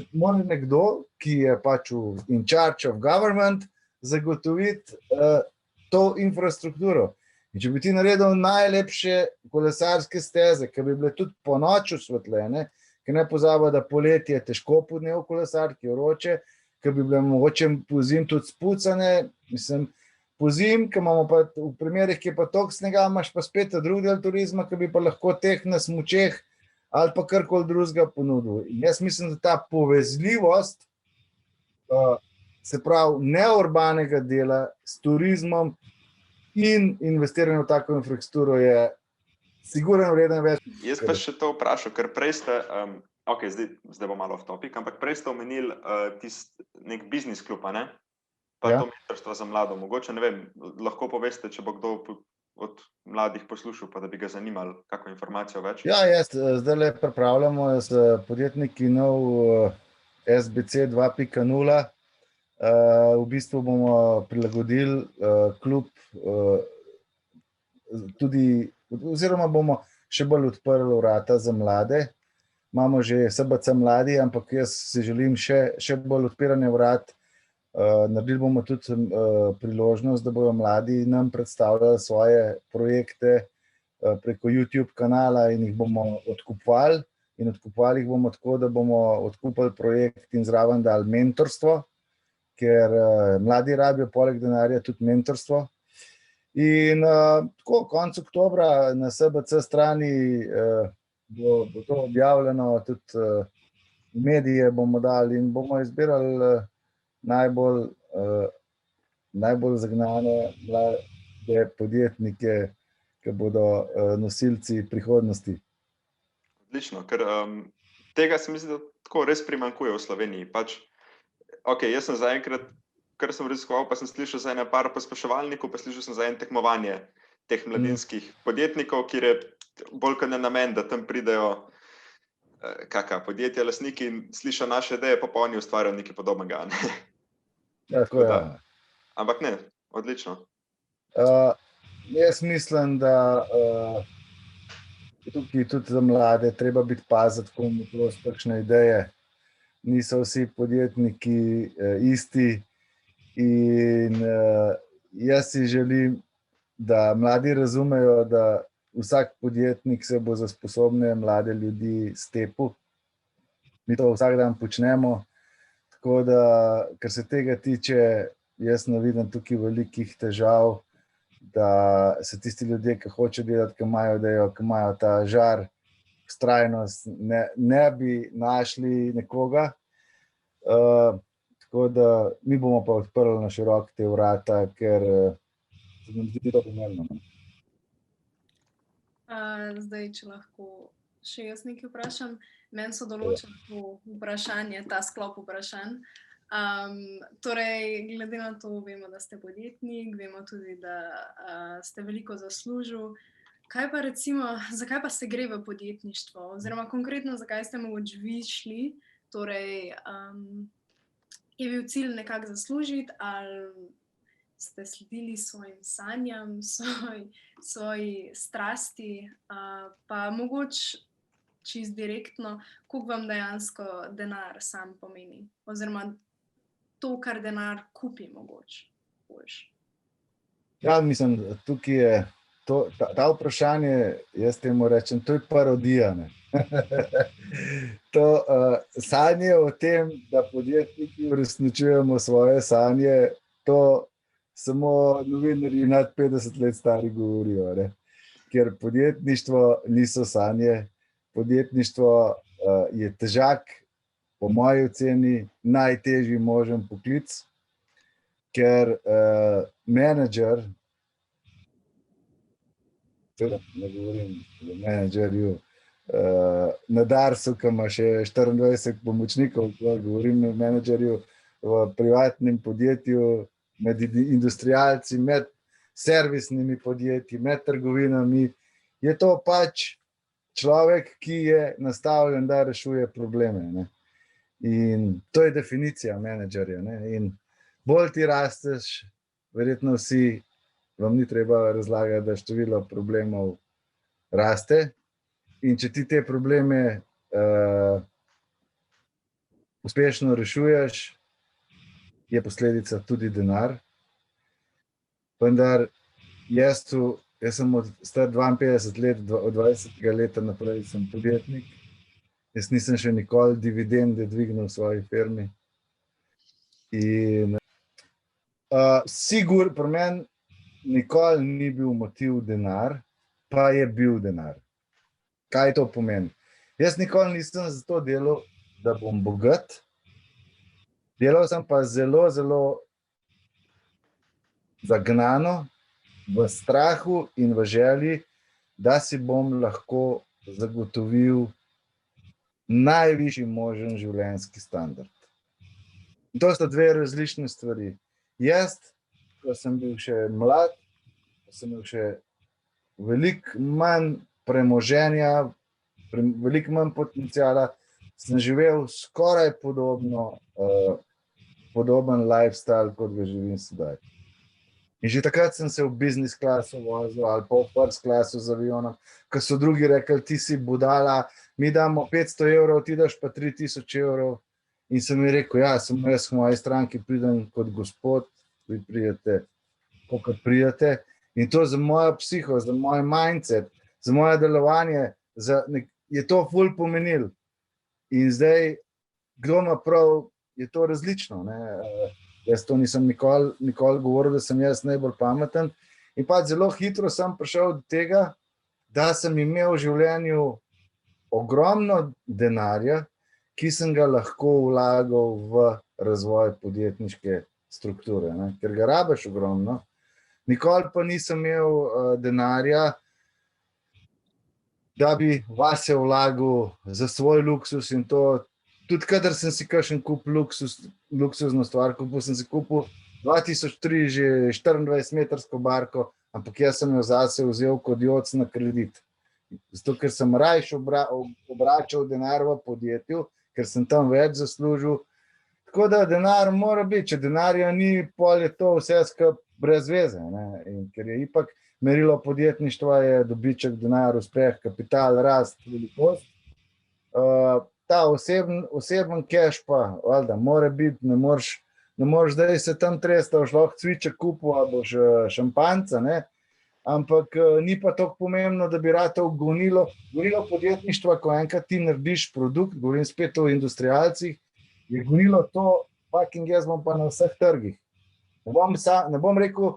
nekdo, ki je pač in charge of government, zagotoviti to infrastrukturo. In če bi ti naredil najlepše kolesarske steze, ki bi bile tudi po noči osvetljene, ker ne pozabi, da poletje je težko po dnevu kolesarki, vroče, ki bi bile mogoče pozim tudi spucane, pozim, ki imamo pa v primerih, ki je pa toliko snega, imaš pa spet drug del turizma, ki bi pa lahko teh na smučeh ali pa karkoli drugega ponudil. In jaz mislim, da ta povezljivost, se pravi neurbanega dela s turizmom in investiranje v tako infrastrukturo je sigurno vreden več. Jaz pa še to vprašal, ker prej ste, zdaj bo malo off topic, ampak prej ste omenili nek biznis klub, pa to mentorstvo za mlado. Mogoče, ne vem, lahko poveste, če bo kdo od mladih poslušal, pa da bi ga zanimali kakšno informacijo več. Ja, jaz zdaj pripravljamo z podjetniki nov SBC 2.0. V bistvu bomo prilagodili klub tudi, oziroma bomo še bolj odprli vrata za mlade. Imamo že SBC mladi, ampak jaz si želim še bolj odpiranje vrat. Naredili bomo tudi priložnost, da bojo mladi nam predstavljali svoje projekte preko YouTube kanala in jih bomo odkupovali. In odkupovali jih bomo tako, da bomo odkupili projekt in zraven dali mentorstvo, ker mladi rabijo poleg denarja tudi mentorstvo. In tako, konec oktobra na SBC strani bo to objavljeno, tudi medije bomo dali in bomo izbirali najbolj zagnane mlade podjetnike, ki bodo nosilci prihodnosti. Odlično, ker tega se mi zdi, da tako res primanjkuje v Sloveniji. Jaz sem zaenkrat, kar sem raziskoval, pa sem slišal za ene par pospeševalnikov, pa slišal sem za eno tekmovanje teh mladinskih podjetnikov, kjer je bolj kot ne namen, da tam pridejo podjetja, lastniki in slišajo naše ideje, pa oni ustvarjajo nekaj podobnega. Ja, tako je. Ampak ne, odlično. Jaz mislim, da tukaj tudi za mlade, treba biti paziti, komu prosti kakšne ideje. Niso vsi podjetniki isti in jaz si želim, da mladi razumejo, da vsak podjetnik se bo za sposobne mlade ljudi stepil. Mi to vsak dan počnemo, tako da, kar se tega tiče, jaz ne vidim tukaj velikih težav, da se tisti ljudje, ki hočejo delati, ki imajo idejo, ki imajo ta žar, vztrajnost, ne bi našli nekoga. Tako da mi bomo pa odprli na širok te vrata, ker se nam zdi to pomembno. Zdaj, če lahko še jaz nekaj vprašam. Meni so določena vprašanja, ta sklop vprašanj. Torej, glede na to, vemo, da ste podjetnik, vemo tudi, da ste veliko zaslužil. Kaj pa recimo, zakaj pa se gre v podjetništvo? Oziroma konkretno, zakaj ste mogoče vi šli? Torej, je bil cilj nekako zaslužiti ali ste sledili svojim sanjam, svoji strasti, pa mogoče čist direktno, koliko vam dejansko denar sam pomeni? Oziroma to, kar denar kupi mogoče boljše. Ja, mislim, tukaj je ta vprašanje, jaz temu rečem, to je parodija. Sanje o tem, da podjetniki uresničujemo svoje sanje, to samo novinarji nad 50 let stari govorijo, ne? Ker podjetništvo niso sanje, podjetništvo je težak, po moji oceni, najtežji možen poklic, ker menedžer, ne govorim o menedžerju, na Darsu, ki ima še 24 pomočnikov, govorim o menedžerju v privatnem podjetju, med industrialci, med servisnimi podjetji, med trgovinami, je to pač človek, ki je nastavljen, da rešuje probleme, ne? In to je definicija menedžerja, ne? In bolj ti rasteš, verjetno vsi, vam ni treba razlagati, da število problemov raste, in če ti te probleme uspešno rešuješ, je posledica tudi denar. Vendar jaz sem star 52 let, od 20. leta naprej sem podjetnik. Jaz nisem še nikoli dividende dvignil v svoji firmi. In sigur, pri meni nikoli ni bil motiv denar, pa je bil denar. Kaj to pomeni? Jaz nikoli nisem zato delal, da bom bogat. Delal sem pa zelo, zelo zagnano, v strahu in v želji, da si bom lahko zagotovil najvišji možen življenjski standard. In to sta dve različne stvari. Jaz, ko sem bil še mlad, ko sem imel še veliko manj premoženja, veliko manj potenciala, sem živel skoraj podoben lifestyle, kot ga živim sedaj. In že takrat sem se v business klasu vozil ali pa v first klasu z avionom, ko so drugi rekli, ti si budala, mi damo 500 evrov, ti daš pa 3000 evrov. In sem mi rekel, ja, samo jaz v moji stranki pridem kot gospod, vi pridete, kakor pridete. In to za mojo psiho, za moj mindset, za moje delovanje, je to ful pomenil. In zdaj, kdo ima prav, je to različno, ne? Jaz to nisem nikoli govoril, da sem jaz najbolj pameten. In pa zelo hitro sem prišel do tega, da sem imel v življenju ogromno denarja, ki sem ga lahko vlagal v razvoj podjetniške strukture, ne? Ker ga rabiš ogromno. Nikoli pa nisem imel denarja, da bi vase vlagal za svoj luksus in to. Tudi kadar sem si kakšen kupil luksuzno stvar, sem si kupil 2003 že 24-metrsko barko, ampak jaz sem jo zase vzel kot joc na kredit. Zato, ker sem rajš obračal denar v podjetju, ker sem tam več zaslužil. Tako da denar mora biti, če denarja ni, pol je to vse skupaj brez veze. Ne? In ker je ipak merilo podjetništva je dobiček, denar, uspeh, kapital, rast, velikost. Ta oseben cash pa, valjda, mora biti, ne moreš zdaj se tam tresti, da boš lahko cviček kupil, ali boš šampanjca, ne? Ampak ni pa toliko pomembno, da bi ratal gonilo podjetništva, ko enkrat ti narediš produkt, govorim spet o industrialcih, je gonilo to, fucking jaz bom pa na vseh trgih. Ne bom rekel,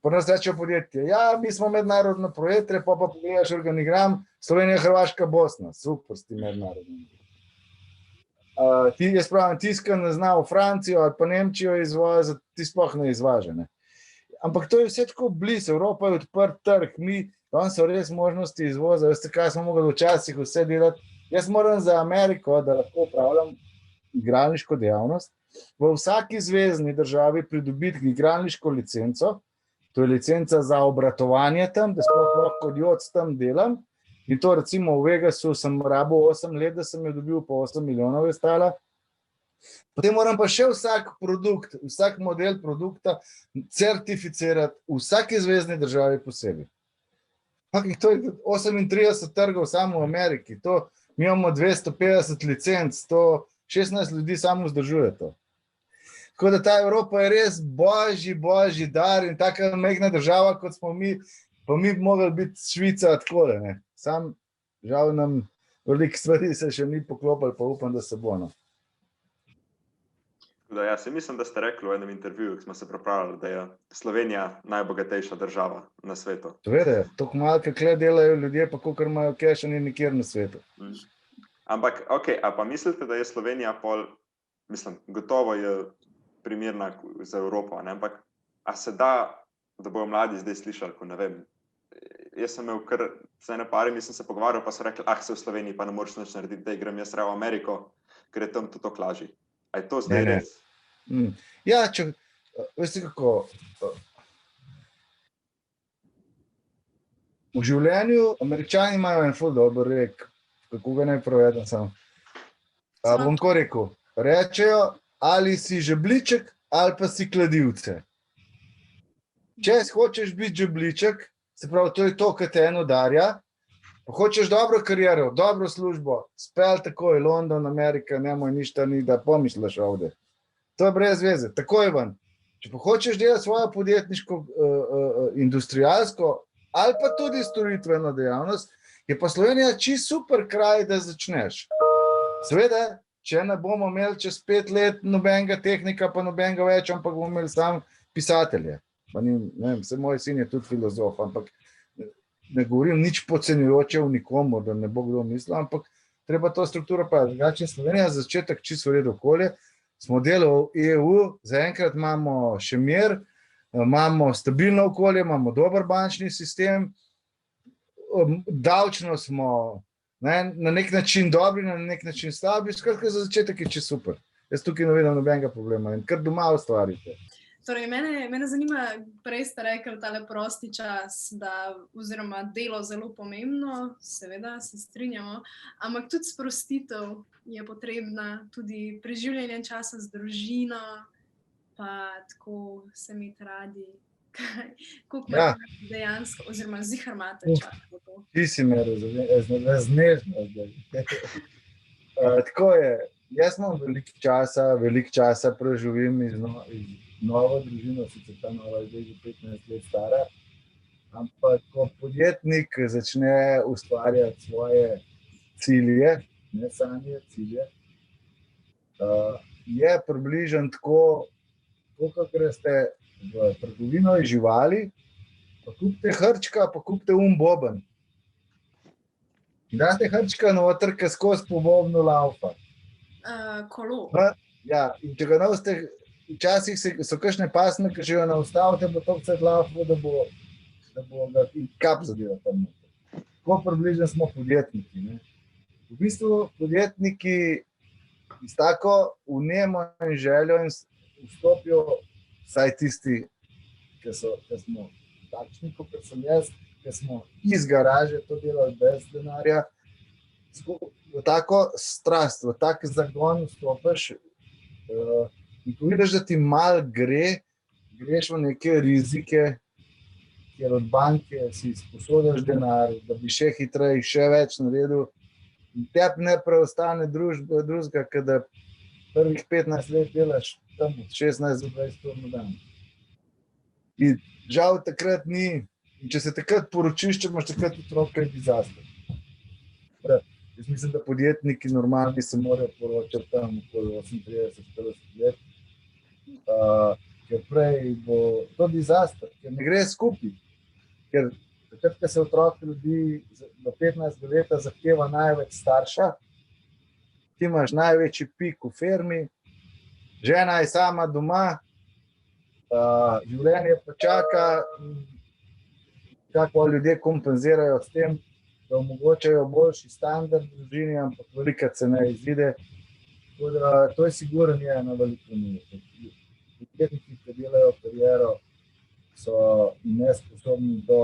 pa nas rečejo podjetje, ja, mi smo mednarodno projektre, pa pogledaš organigram, Slovenija, Hrvaška, Bosna, super s tim mednarodnim. Jaz pravim, tiska ne zna v Francijo ali pa Nemčijo izvaža, ti sploh ne izvaža, ne. Ampak to je vse tako blizu, Evropa je odprt trg, tam so res možnosti izvoza, veste, kaj smo mogli včasih vse delati. Jaz moram za Ameriko, da lahko upravljam igralniško dejavnost, v vsaki zvezni državi pridobiti igralniško licenco, to je licenca za obratovanje tam, da sploh lahko odjoc tam delam. In to recimo v Vegasu sem rabil 8 let, da sem jo dobil, po 8 milijonov je stala. Potem moram pa še vsak produkt, vsak model produkta certificirati v vsaki zvezni državi posebej. To je 38 trgov samo v Ameriki, mi imamo 250 licenc, 16 ljudi samo vzdržuje to. Tako da ta Evropa je res božji dar in taka majhna država, kot smo mi, pa mi bi mogli biti Švica takole, ne. Sam, žal nam veliko stvari se še ni poklopili, pa upam, da se bo, no. Ja, se mislim, da ste rekli v enem intervjuju, ki smo se pripravljali, da je Slovenija najbogatejša država na svetu. Seveda, toliko malo, kakle delajo ljudje, pa kolikor imajo keša, ni nikjer na svetu. Ampak, a pa mislite, da je Slovenija gotovo je primerna za Evropo, ne? Ampak a se da bojo mladi zdaj slišali, ko ne vem, jaz sem imel kar z ene parimi, sem se pogovarjal, pa so rekli, se v Sloveniji pa ne moreš nič narediti, da grem jaz v Ameriko, ker je tam to lažje. A je to zdaj res? Ja, veste kako, v življenju Američani imajo en ful dober rek, kako ga naj prevedem sam. Bom tako rekel, rečejo, ali si žebljiček, ali pa si kladivce. Če hočeš biti žebljiček, se pravi, to je to, kar te eno udarja, pa hočeš dobro kariero, dobro službo, spel takoj, London, Amerika, nemoj ništa ni, da pomišljaš ovde. To je brez veze, takoj ven. Če pa hočeš delati svojo podjetniško, industrialsko, ali pa tudi storitveno dejavnost, je pa Slovenija čisto super kraj, da začneš. Seveda, če ne bomo imeli čez 5 let nobenega tehnika, pa nobenega več, ampak bomo imeli samo pisatelje. Pa ne vem, moj sin je tudi filozof, ampak ne govorim nič podcenjujoče v nikomu, da ne bo kdo mislil, ampak treba to strukturo pa. Drugače je Slovenija za začetek čisto v redu okolje, smo del EU, zaenkrat imamo še mir, imamo stabilno okolje, imamo dober bančni sistem, davčno smo na nek način dobri, na nek način slabi, skratka za začetek je čisto super. Jaz tukaj ne vidim nobenega problema in kar doma ustvarite. Torej, mene zanima, prej ste rekli tale prosti čas, oziroma delo zelo pomembno, seveda se strinjamo, ampak tudi sprostitev je potrebna, tudi preživljanje časa z družino, pa tako se imeti radi. Koliko imate dejansko, oziroma zihar imate čas za to? Ti si me raznežna zdaj. Tako je, jaz imam veliko časa preživim iz novo družino, sicer ta nova je že 15 let stara, ampak ko podjetnik začne ustvarjati svoje cilje, ne sanje, cilje, je približno tako, kot greste v trgovino iz živali, pa kupite hrčka, pa kupite boben. Daste hrčka noter, ki skozi po bobnu laufa. Kolo. Ja, in če ga noste, včasih so kakšne pasme, ki že jo naustavite, bo to vse laufa, da bo ga kap zadeva tam. Tako približno smo podjetniki. Ne? V bistvu podjetniki s tako vnemo in željo in vstopijo vsaj tisti, ki smo takšni, kot sem jaz, ki smo iz garaže to delali brez denarja, v tako strast, v tak zagon vstopiš in ko vidiš, da ti malo gre, greš v neke rizike, kjer od banke si sposodiš denar, da bi še hitreje, še več naredil. In tebi ne preostane drugega, kot da prvih 15 let delaš tam od 16 do 20 ur na dan. In žal takrat ni, in če se takrat poročiš, če imaš takrat otroka, je dizaster. Jaz mislim, da podjetniki normalni se morajo poročati tam okoli 38-40 let, ker prej bo to dizaster, ker ne gre skupaj. Ker takrat, ko se otrok ljudi do 15 leta zahteva največ starša, ti imaš največji pik v firmi, žena je sama doma, življenje pa čaka, kako ljudje kompenzirajo s tem, da omogočajo boljši standard družini, ampak velika cena izide. Tako da to je sigurno ena velika nujnost. Podjetniki, ki delajo kariero, so nesposobni do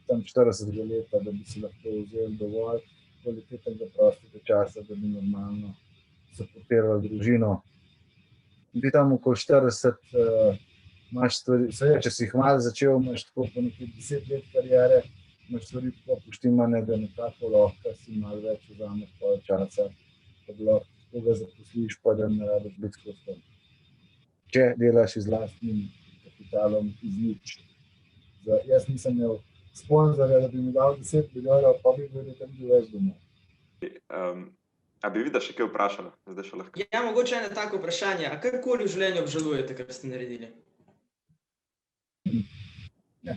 tam 40 leta, da bi si lahko vzeli dovolj kvalitetnega prostega časa, da bi normalno suportirali družino. In ti tam okoli 40 imaš stvari, če si jih malo začel, imaš tako po nekaj 10 let kariere, imaš stvari tako poštimane, da nekako lahko si malo več vzameš pol časa, da bi lahko koga zaposliš, pa da ne rabiš biti skozi to. Če delaš z lastnim kapitalom iz nič. Jaz nisem imel sponzorja, da bi mi dal 10 milijonov, pa bi bil tam bil več domov. A bi Vida še kaj vprašala? Zdaj še lahko. Ja, mogoče eno tako vprašanje. A karkoli v življenju obžalujete, kar ste naredili? Ja.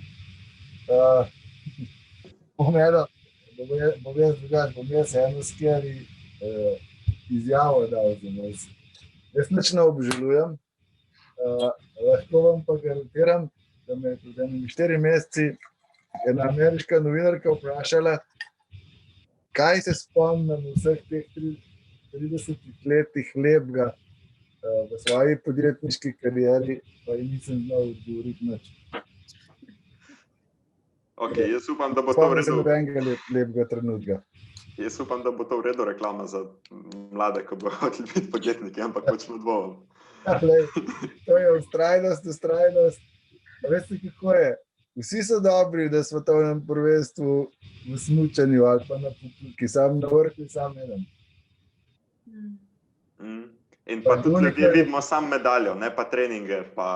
Bom jaz eno skeri izjavo dal za nas. Jaz nič ne obžalujem. Lahko vam pa garantiram, da me je pred enimi 4 meseci ena ameriška novinarka vprašala, kaj se spomnim vseh teh 30 letih lepega v svoji podjetniški karieri, pa ji nisem znal odgovoriti nič. Ok, jaz upam, da bo to v redu. Spomnim se nobenega lepega trenutka. Jaz upam, da bo to v redu reklama za mlade, ko bodo hoteli biti podjetniki, ampak močno dvomim. To je ustrajnost. A veste, kako je? Vsi so dobri na svetovnem prvenstvu v smučanju ali pa na populki, sam na vrhu, sam eden. In pa tudi ljudje vidimo sam medaljo, ne pa treninge, pa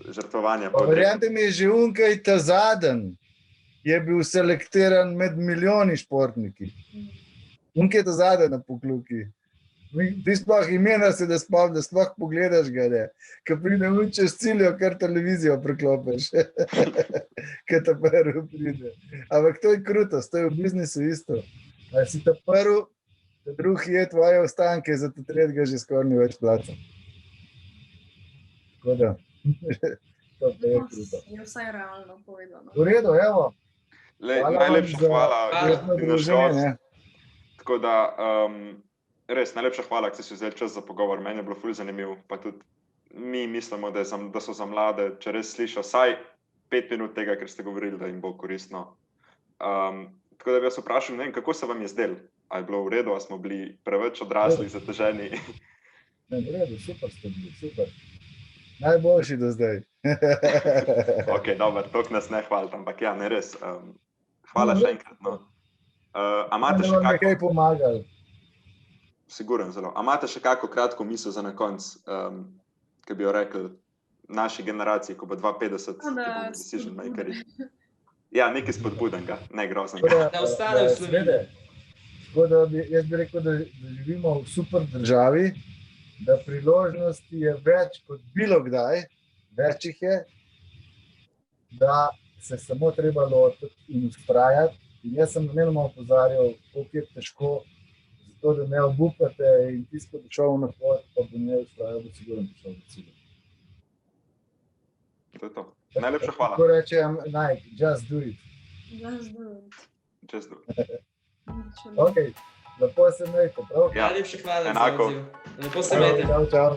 žrtvovanje. Pa verjamete mi, že unkaj ta zadnji je bil selektiran med milijoni športniki. Unkaj ta zadnji na populki. Ti sploh imena se da spomni, da sploh pogledaš ga, ne. Ko pride čez ciljo, kar televizijo preklopiš. Ko ta prvi pride. Ampak to je krutost, to je v biznisu isto. Ali si ta prvi, ta drugi je tvoje ostanke, za ta tretjega že skoraj ni več placa. Tako da, to je kruto. Je vsaj realno povedano. V redu, evo. Najlepša hvala. Druženje. Tako da, res, najlepša hvala, ker si vzeli čas za pogovor. Meni je bilo ful zanimiv, pa tudi mi mislimo, da so za mlade, če res slišal vsaj 5 minut tega, ker ste govorili, da jim bo koristno. Tako da bi vas vprašal, ne vem, kako se vam je zdelo? A je bilo v redu, a smo bili preveč odrasli, zateženi? Ne, v redu, super ste bili, super. Najboljši do zdaj. Ok, dobro, toliko nas ne hvalite, ampak ja, ne res. Hvala še enkrat. No. A imate še kako? Nekaj pomagali. Siguren zelo. A imate še kako kratko misel za na konc, ki bi jo rekli naši generaciji, ko bo 250, ki bomo decision makeri? Ja, nekaj spodbudenega, ne groznega. Da ostane v Sloveniji. Tako da jaz bi rekel, da živimo v super državi, da priložnosti je več kot bilo kdaj, več jih je, da se samo treba lotiti in vztrajati. In jaz sem namenoma opozarjal, koliko je težko, zato da ne obupate in tisto prišel na pot, pa bo ne vztrajal, bo sigurno prišel do cilja. To je to. Najlepša hvala. Tako rečem, Nike, just do it. Just do it. Just do it. Ok, lepo se imejte, prav? Ja, Najlepša hvala za enako. odziv. Lepo se imejte. Čau.